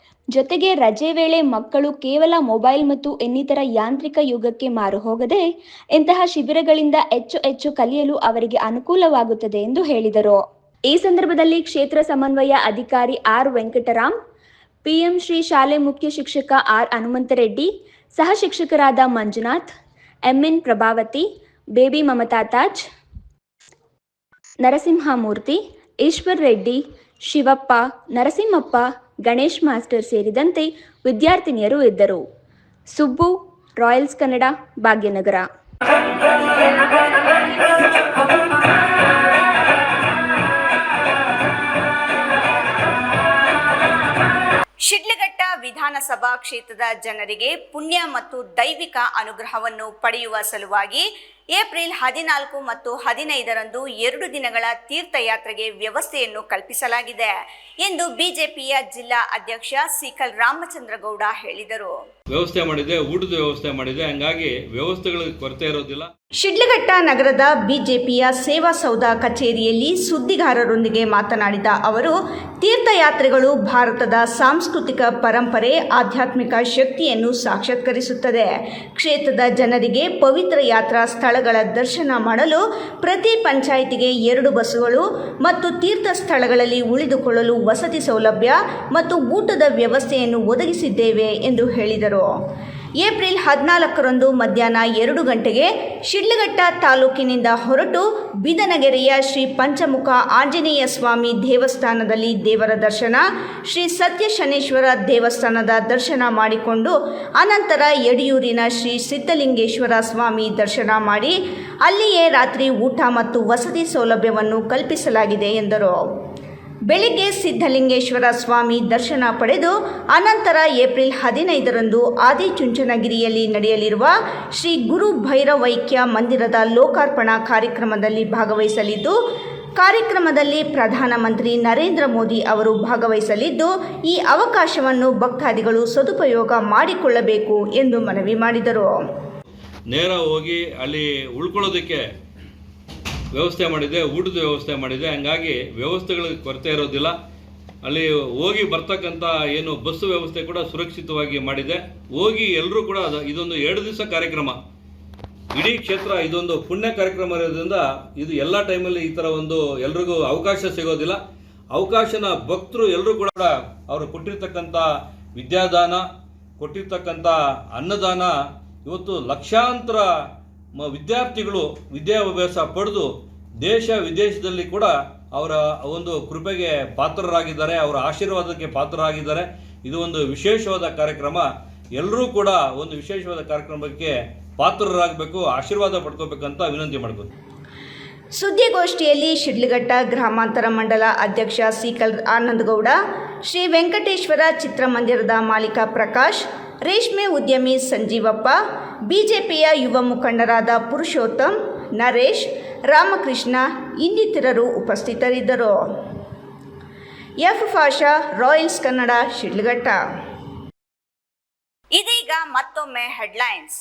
ಜೊತೆಗೆ ರಜೆ ವೇಳೆ ಮಕ್ಕಳು ಕೇವಲ ಮೊಬೈಲ್ ಮತ್ತು ಇನ್ನಿತರ ಯಾಂತ್ರಿಕ ಯುಗಕ್ಕೆ ಮಾರು ಹೋಗದೆ ಇಂತಹ ಶಿಬಿರಗಳಿಂದ ಹೆಚ್ಚು ಕಲಿಯಲು ಅವರಿಗೆ ಅನುಕೂಲವಾಗುತ್ತದೆ ಎಂದು ಹೇಳಿದರು. ಈ ಸಂದರ್ಭದಲ್ಲಿ ಕ್ಷೇತ್ರ ಸಮನ್ವಯ ಅಧಿಕಾರಿ ಆರ್ ವೆಂಕಟರಾಮ್, PM ಶ್ರೀ ಶಾಲೆ ಮುಖ್ಯ ಶಿಕ್ಷಕ ಆರ್ ಹನುಮಂತರೆಡ್ಡಿ, ಸಹ ಶಿಕ್ಷಕರಾದ Manjunath, MN Prabhavati, Baby Mamata Taj, Narasimhamurthy, Eshwar Reddy, Shivappa, Narasimhappa, Ganesh master ಸೇರಿದಂತೆ ವಿದ್ಯಾರ್ಥಿನಿಯರು ಇದ್ದರು. ಸುಬ್ಬು, ರಾಯಲ್ಸ್ ಕನ್ನಡ, ಭಾಗ್ಯನಗರ. ಶಿಡ್ಲಘಟ್ಟ ವಿಧಾನಸಭಾ ಕ್ಷೇತ್ರದ ಜನರಿಗೆ ಪುಣ್ಯ ಮತ್ತು ದೈವಿಕ ಅನುಗ್ರಹವನ್ನು ಪಡೆಯುವ ಸಲುವಾಗಿ ಏಪ್ರಿಲ್ 14 ಮತ್ತು 15ರಂದು 2 ದಿನಗಳ ತೀರ್ಥಯಾತ್ರೆಗೆ ವ್ಯವಸ್ಥೆಯನ್ನು ಕಲ್ಪಿಸಲಾಗಿದೆ ಎಂದು ಬಿಜೆಪಿಯ ಜಿಲ್ಲಾ ಅಧ್ಯಕ್ಷ ಸಿಕಲ್ ರಾಮಚಂದ್ರಗೌಡ ಹೇಳಿದರು. ವ್ಯವಸ್ಥೆ ಮಾಡಿದೆ, ಊಟದ ವ್ಯವಸ್ಥೆ ಮಾಡಿದೆ, ಹಂಗಾಗಿ ವ್ಯವಸ್ಥೆಗಳಿಗೆ ಕೊರತೆ ಇರೋದಿಲ್ಲ. ಶಿಡ್ಲಘಟ್ಟ ನಗರದ ಬಿಜೆಪಿಯ ಸೇವಾ ಸೌಧ ಕಚೇರಿಯಲ್ಲಿ ಸುದ್ದಿಗಾರರೊಂದಿಗೆ ಮಾತನಾಡಿದ ಅವರು, ತೀರ್ಥಯಾತ್ರೆಗಳು ಭಾರತದ ಸಾಂಸ್ಕೃತಿಕ ಪರಂಪರೆ, ಆಧ್ಯಾತ್ಮಿಕ ಶಕ್ತಿಯನ್ನು ಸಾಕ್ಷಾತ್ಕರಿಸುತ್ತದೆ. ಕ್ಷೇತ್ರದ ಜನರಿಗೆ ಪವಿತ್ರ ಯಾತ್ರಾ ಸ್ಥಳಗಳ ದರ್ಶನ ಮಾಡಲು ಪ್ರತಿ ಪಂಚಾಯಿತಿಗೆ 2 ಬಸ್ಸುಗಳು ಮತ್ತು ತೀರ್ಥ ಸ್ಥಳಗಳಲ್ಲಿ ಉಳಿದುಕೊಳ್ಳಲು ವಸತಿ ಸೌಲಭ್ಯ ಮತ್ತು ಊಟದ ವ್ಯವಸ್ಥೆಯನ್ನು ಒದಗಿಸಿದ್ದೇವೆ ಎಂದು ಹೇಳಿದರು. ಏಪ್ರಿಲ್ 14ರಂದು ಮಧ್ಯಾಹ್ನ 2 ಗಂಟೆಗೆ ಶಿಡ್ಲಘಟ್ಟ ತಾಲೂಕಿನಿಂದ ಹೊರಟು ಬಿದನಗೆರೆಯ ಶ್ರೀ ಪಂಚಮುಖ ಆಂಜನೇಯ ಸ್ವಾಮಿ ದೇವಸ್ಥಾನದಲ್ಲಿ ದೇವರ ದರ್ಶನ, ಶ್ರೀ ಸತ್ಯಶನೇಶ್ವರ ದೇವಸ್ಥಾನದ ದರ್ಶನ ಮಾಡಿಕೊಂಡು ಅನಂತರ ಯಡಿಯೂರಿನ ಶ್ರೀ ಸಿದ್ಧಲಿಂಗೇಶ್ವರ ಸ್ವಾಮಿ ದರ್ಶನ ಮಾಡಿ ಅಲ್ಲಿಯೇ ರಾತ್ರಿ ಊಟ ಮತ್ತು ವಸತಿ ಸೌಲಭ್ಯವನ್ನು ಕಲ್ಪಿಸಲಾಗಿದೆ ಎಂದರು. ಬೆಳಿಗ್ಗೆ ಸಿದ್ಧಲಿಂಗೇಶ್ವರ ಸ್ವಾಮಿ ದರ್ಶನ ಪಡೆದು ಅನಂತರ ಏಪ್ರಿಲ್ 15ರಂದು ಆದಿಚುಂಚನಗಿರಿಯಲ್ಲಿ ನಡೆಯಲಿರುವ ಶ್ರೀ ಗುರು ಭೈರವೈಕ್ಯ ಮಂದಿರದ ಲೋಕಾರ್ಪಣಾ ಕಾರ್ಯಕ್ರಮದಲ್ಲಿ ಭಾಗವಹಿಸಲಿದ್ದು, ಕಾರ್ಯಕ್ರಮದಲ್ಲಿ ಪ್ರಧಾನಮಂತ್ರಿ ನರೇಂದ್ರ ಮೋದಿ ಅವರು ಭಾಗವಹಿಸಲಿದ್ದು, ಈ ಅವಕಾಶವನ್ನು ಭಕ್ತಾದಿಗಳು ಸದುಪಯೋಗ ಮಾಡಿಕೊಳ್ಳಬೇಕು ಎಂದು ಮನವಿ ಮಾಡಿದರು. ನೇರ ಹೋಗಿ ಅಲ್ಲಿ ಉಳ್ಕೊಳ್ಳೋದಕ್ಕೆ ವ್ಯವಸ್ಥೆ ಮಾಡಿದೆ, ಊಟದ ವ್ಯವಸ್ಥೆ ಮಾಡಿದೆ, ಹಂಗಾಗಿ ವ್ಯವಸ್ಥೆಗಳಿಗೆ ಕೊರತೆ ಇರೋದಿಲ್ಲ. ಅಲ್ಲಿ ಹೋಗಿ ಬರ್ತಕ್ಕಂಥ ಏನು ಬಸ್ಸು ವ್ಯವಸ್ಥೆ ಕೂಡ ಸುರಕ್ಷಿತವಾಗಿ ಮಾಡಿದೆ. ಹೋಗಿ ಎಲ್ಲರೂ ಕೂಡ ಇದೊಂದು 2 ದಿವಸ ಕಾರ್ಯಕ್ರಮ, ಇಡೀ ಕ್ಷೇತ್ರ ಇದೊಂದು ಪುಣ್ಯ ಕಾರ್ಯಕ್ರಮ ಇರೋದ್ರಿಂದ ಇದು ಎಲ್ಲ ಟೈಮಲ್ಲಿ ಈ ಥರ ಒಂದು ಎಲ್ರಿಗೂ ಅವಕಾಶ ಸಿಗೋದಿಲ್ಲ. ಅವಕಾಶನ ಭಕ್ತರು ಎಲ್ಲರೂ ಕೂಡ ಅವರು ಕೊಟ್ಟಿರ್ತಕ್ಕಂಥ ವಿದ್ಯಾದಾನ, ಕೊಟ್ಟಿರ್ತಕ್ಕಂಥ ಅನ್ನದಾನ, ಇವತ್ತು ಲಕ್ಷಾಂತರ ವಿದ್ಯಾರ್ಥಿಗಳು ವಿದ್ಯಾಭ್ಯಾಸ ಪಡೆದು ದೇಶ ವಿದೇಶದಲ್ಲಿ ಕೂಡ ಅವರ ಒಂದು ಕೃಪೆಗೆ ಪಾತ್ರರಾಗಿದ್ದಾರೆ, ಅವರ ಆಶೀರ್ವಾದಕ್ಕೆ ಪಾತ್ರರಾಗಿದ್ದಾರೆ. ಇದು ಒಂದು ವಿಶೇಷವಾದ ಕಾರ್ಯಕ್ರಮ. ಎಲ್ಲರೂ ಕೂಡ ಒಂದು ವಿಶೇಷವಾದ ಕಾರ್ಯಕ್ರಮಕ್ಕೆ ಪಾತ್ರರಾಗಬೇಕು, ಆಶೀರ್ವಾದ ಪಡ್ಕೋಬೇಕಂತ ವಿನಂತಿ ಮಾಡ್ಬೋದು. ಸುದ್ದಿಗೋಷ್ಠಿಯಲ್ಲಿ ಶಿಡ್ಲಘಟ್ಟ ಗ್ರಾಮಾಂತರ ಮಂಡಲ ಅಧ್ಯಕ್ಷ ಸಿಕಲ್ ಆನಂದಗೌಡ, ಶ್ರೀ ವೆಂಕಟೇಶ್ವರ ಚಿತ್ರಮಂದಿರದ ಮಾಲೀಕ ಪ್ರಕಾಶ್, ರೇಷ್ಮೆ ಉದ್ಯಮಿ ಸಂಜೀವಪ್ಪ, ಬಿಜೆಪಿಯ ಯುವ ಮುಖಂಡರಾದ ಪುರುಷೋತ್ತಮ್, ನರೇಶ್, ರಾಮಕೃಷ್ಣ ಇನ್ನಿತರರು ಉಪಸ್ಥಿತರಿದ್ದರು. F Pasha, Royals Kannada, Shidlaghatta. ಇದೀಗ ಮತ್ತೊಮ್ಮೆ ಹೆಡ್ಲೈನ್ಸ್.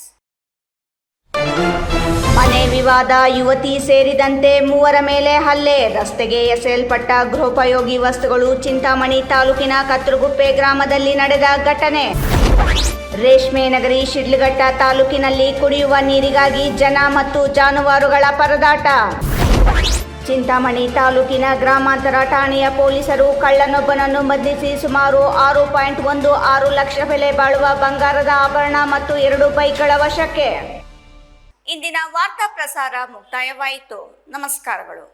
ಮನೆ ವಿವಾದ, ಯುವತಿ ಸೇರಿದಂತೆ 3 ಮೇಲೆ ಹಲ್ಲೆ, ರಸ್ತೆಗೆ ಎಸೆಯಲ್ಪಟ್ಟ ಗೃಹೋಪಯೋಗಿ ವಸ್ತುಗಳು. ಚಿಂತಾಮಣಿ ತಾಲೂಕಿನ ಕತ್ತರಗುಪ್ಪೆ ಗ್ರಾಮದಲ್ಲಿ ನಡೆದ ಘಟನೆ. ರೇಷ್ಮೆ ನಗರಿ ಶಿಡ್ಲಘಟ್ಟ ತಾಲೂಕಿನಲ್ಲಿ ಕುಡಿಯುವ ನೀರಿಗಾಗಿ ಜನ ಮತ್ತು ಜಾನುವಾರುಗಳ ಪರದಾಟ. ಚಿಂತಾಮಣಿ ತಾಲೂಕಿನ ಗ್ರಾಮಾಂತರ ಠಾಣೆಯ ಪೊಲೀಸರು ಕಳ್ಳನೊಬ್ಬನನ್ನು ಬಂಧಿಸಿ ಸುಮಾರು 6.16 ಲಕ್ಷ ಬೆಲೆ ಬಾಳುವ ಬಂಗಾರದ ಆಭರಣ ಮತ್ತು 2 ಬೈಕ್ಗಳ ವಶಕ್ಕೆ. ಇಂದಿನ ವಾರ್ತಾ ಪ್ರಸಾರ ಮುಕ್ತಾಯವಾಯಿತು. ನಮಸ್ಕಾರಗಳು.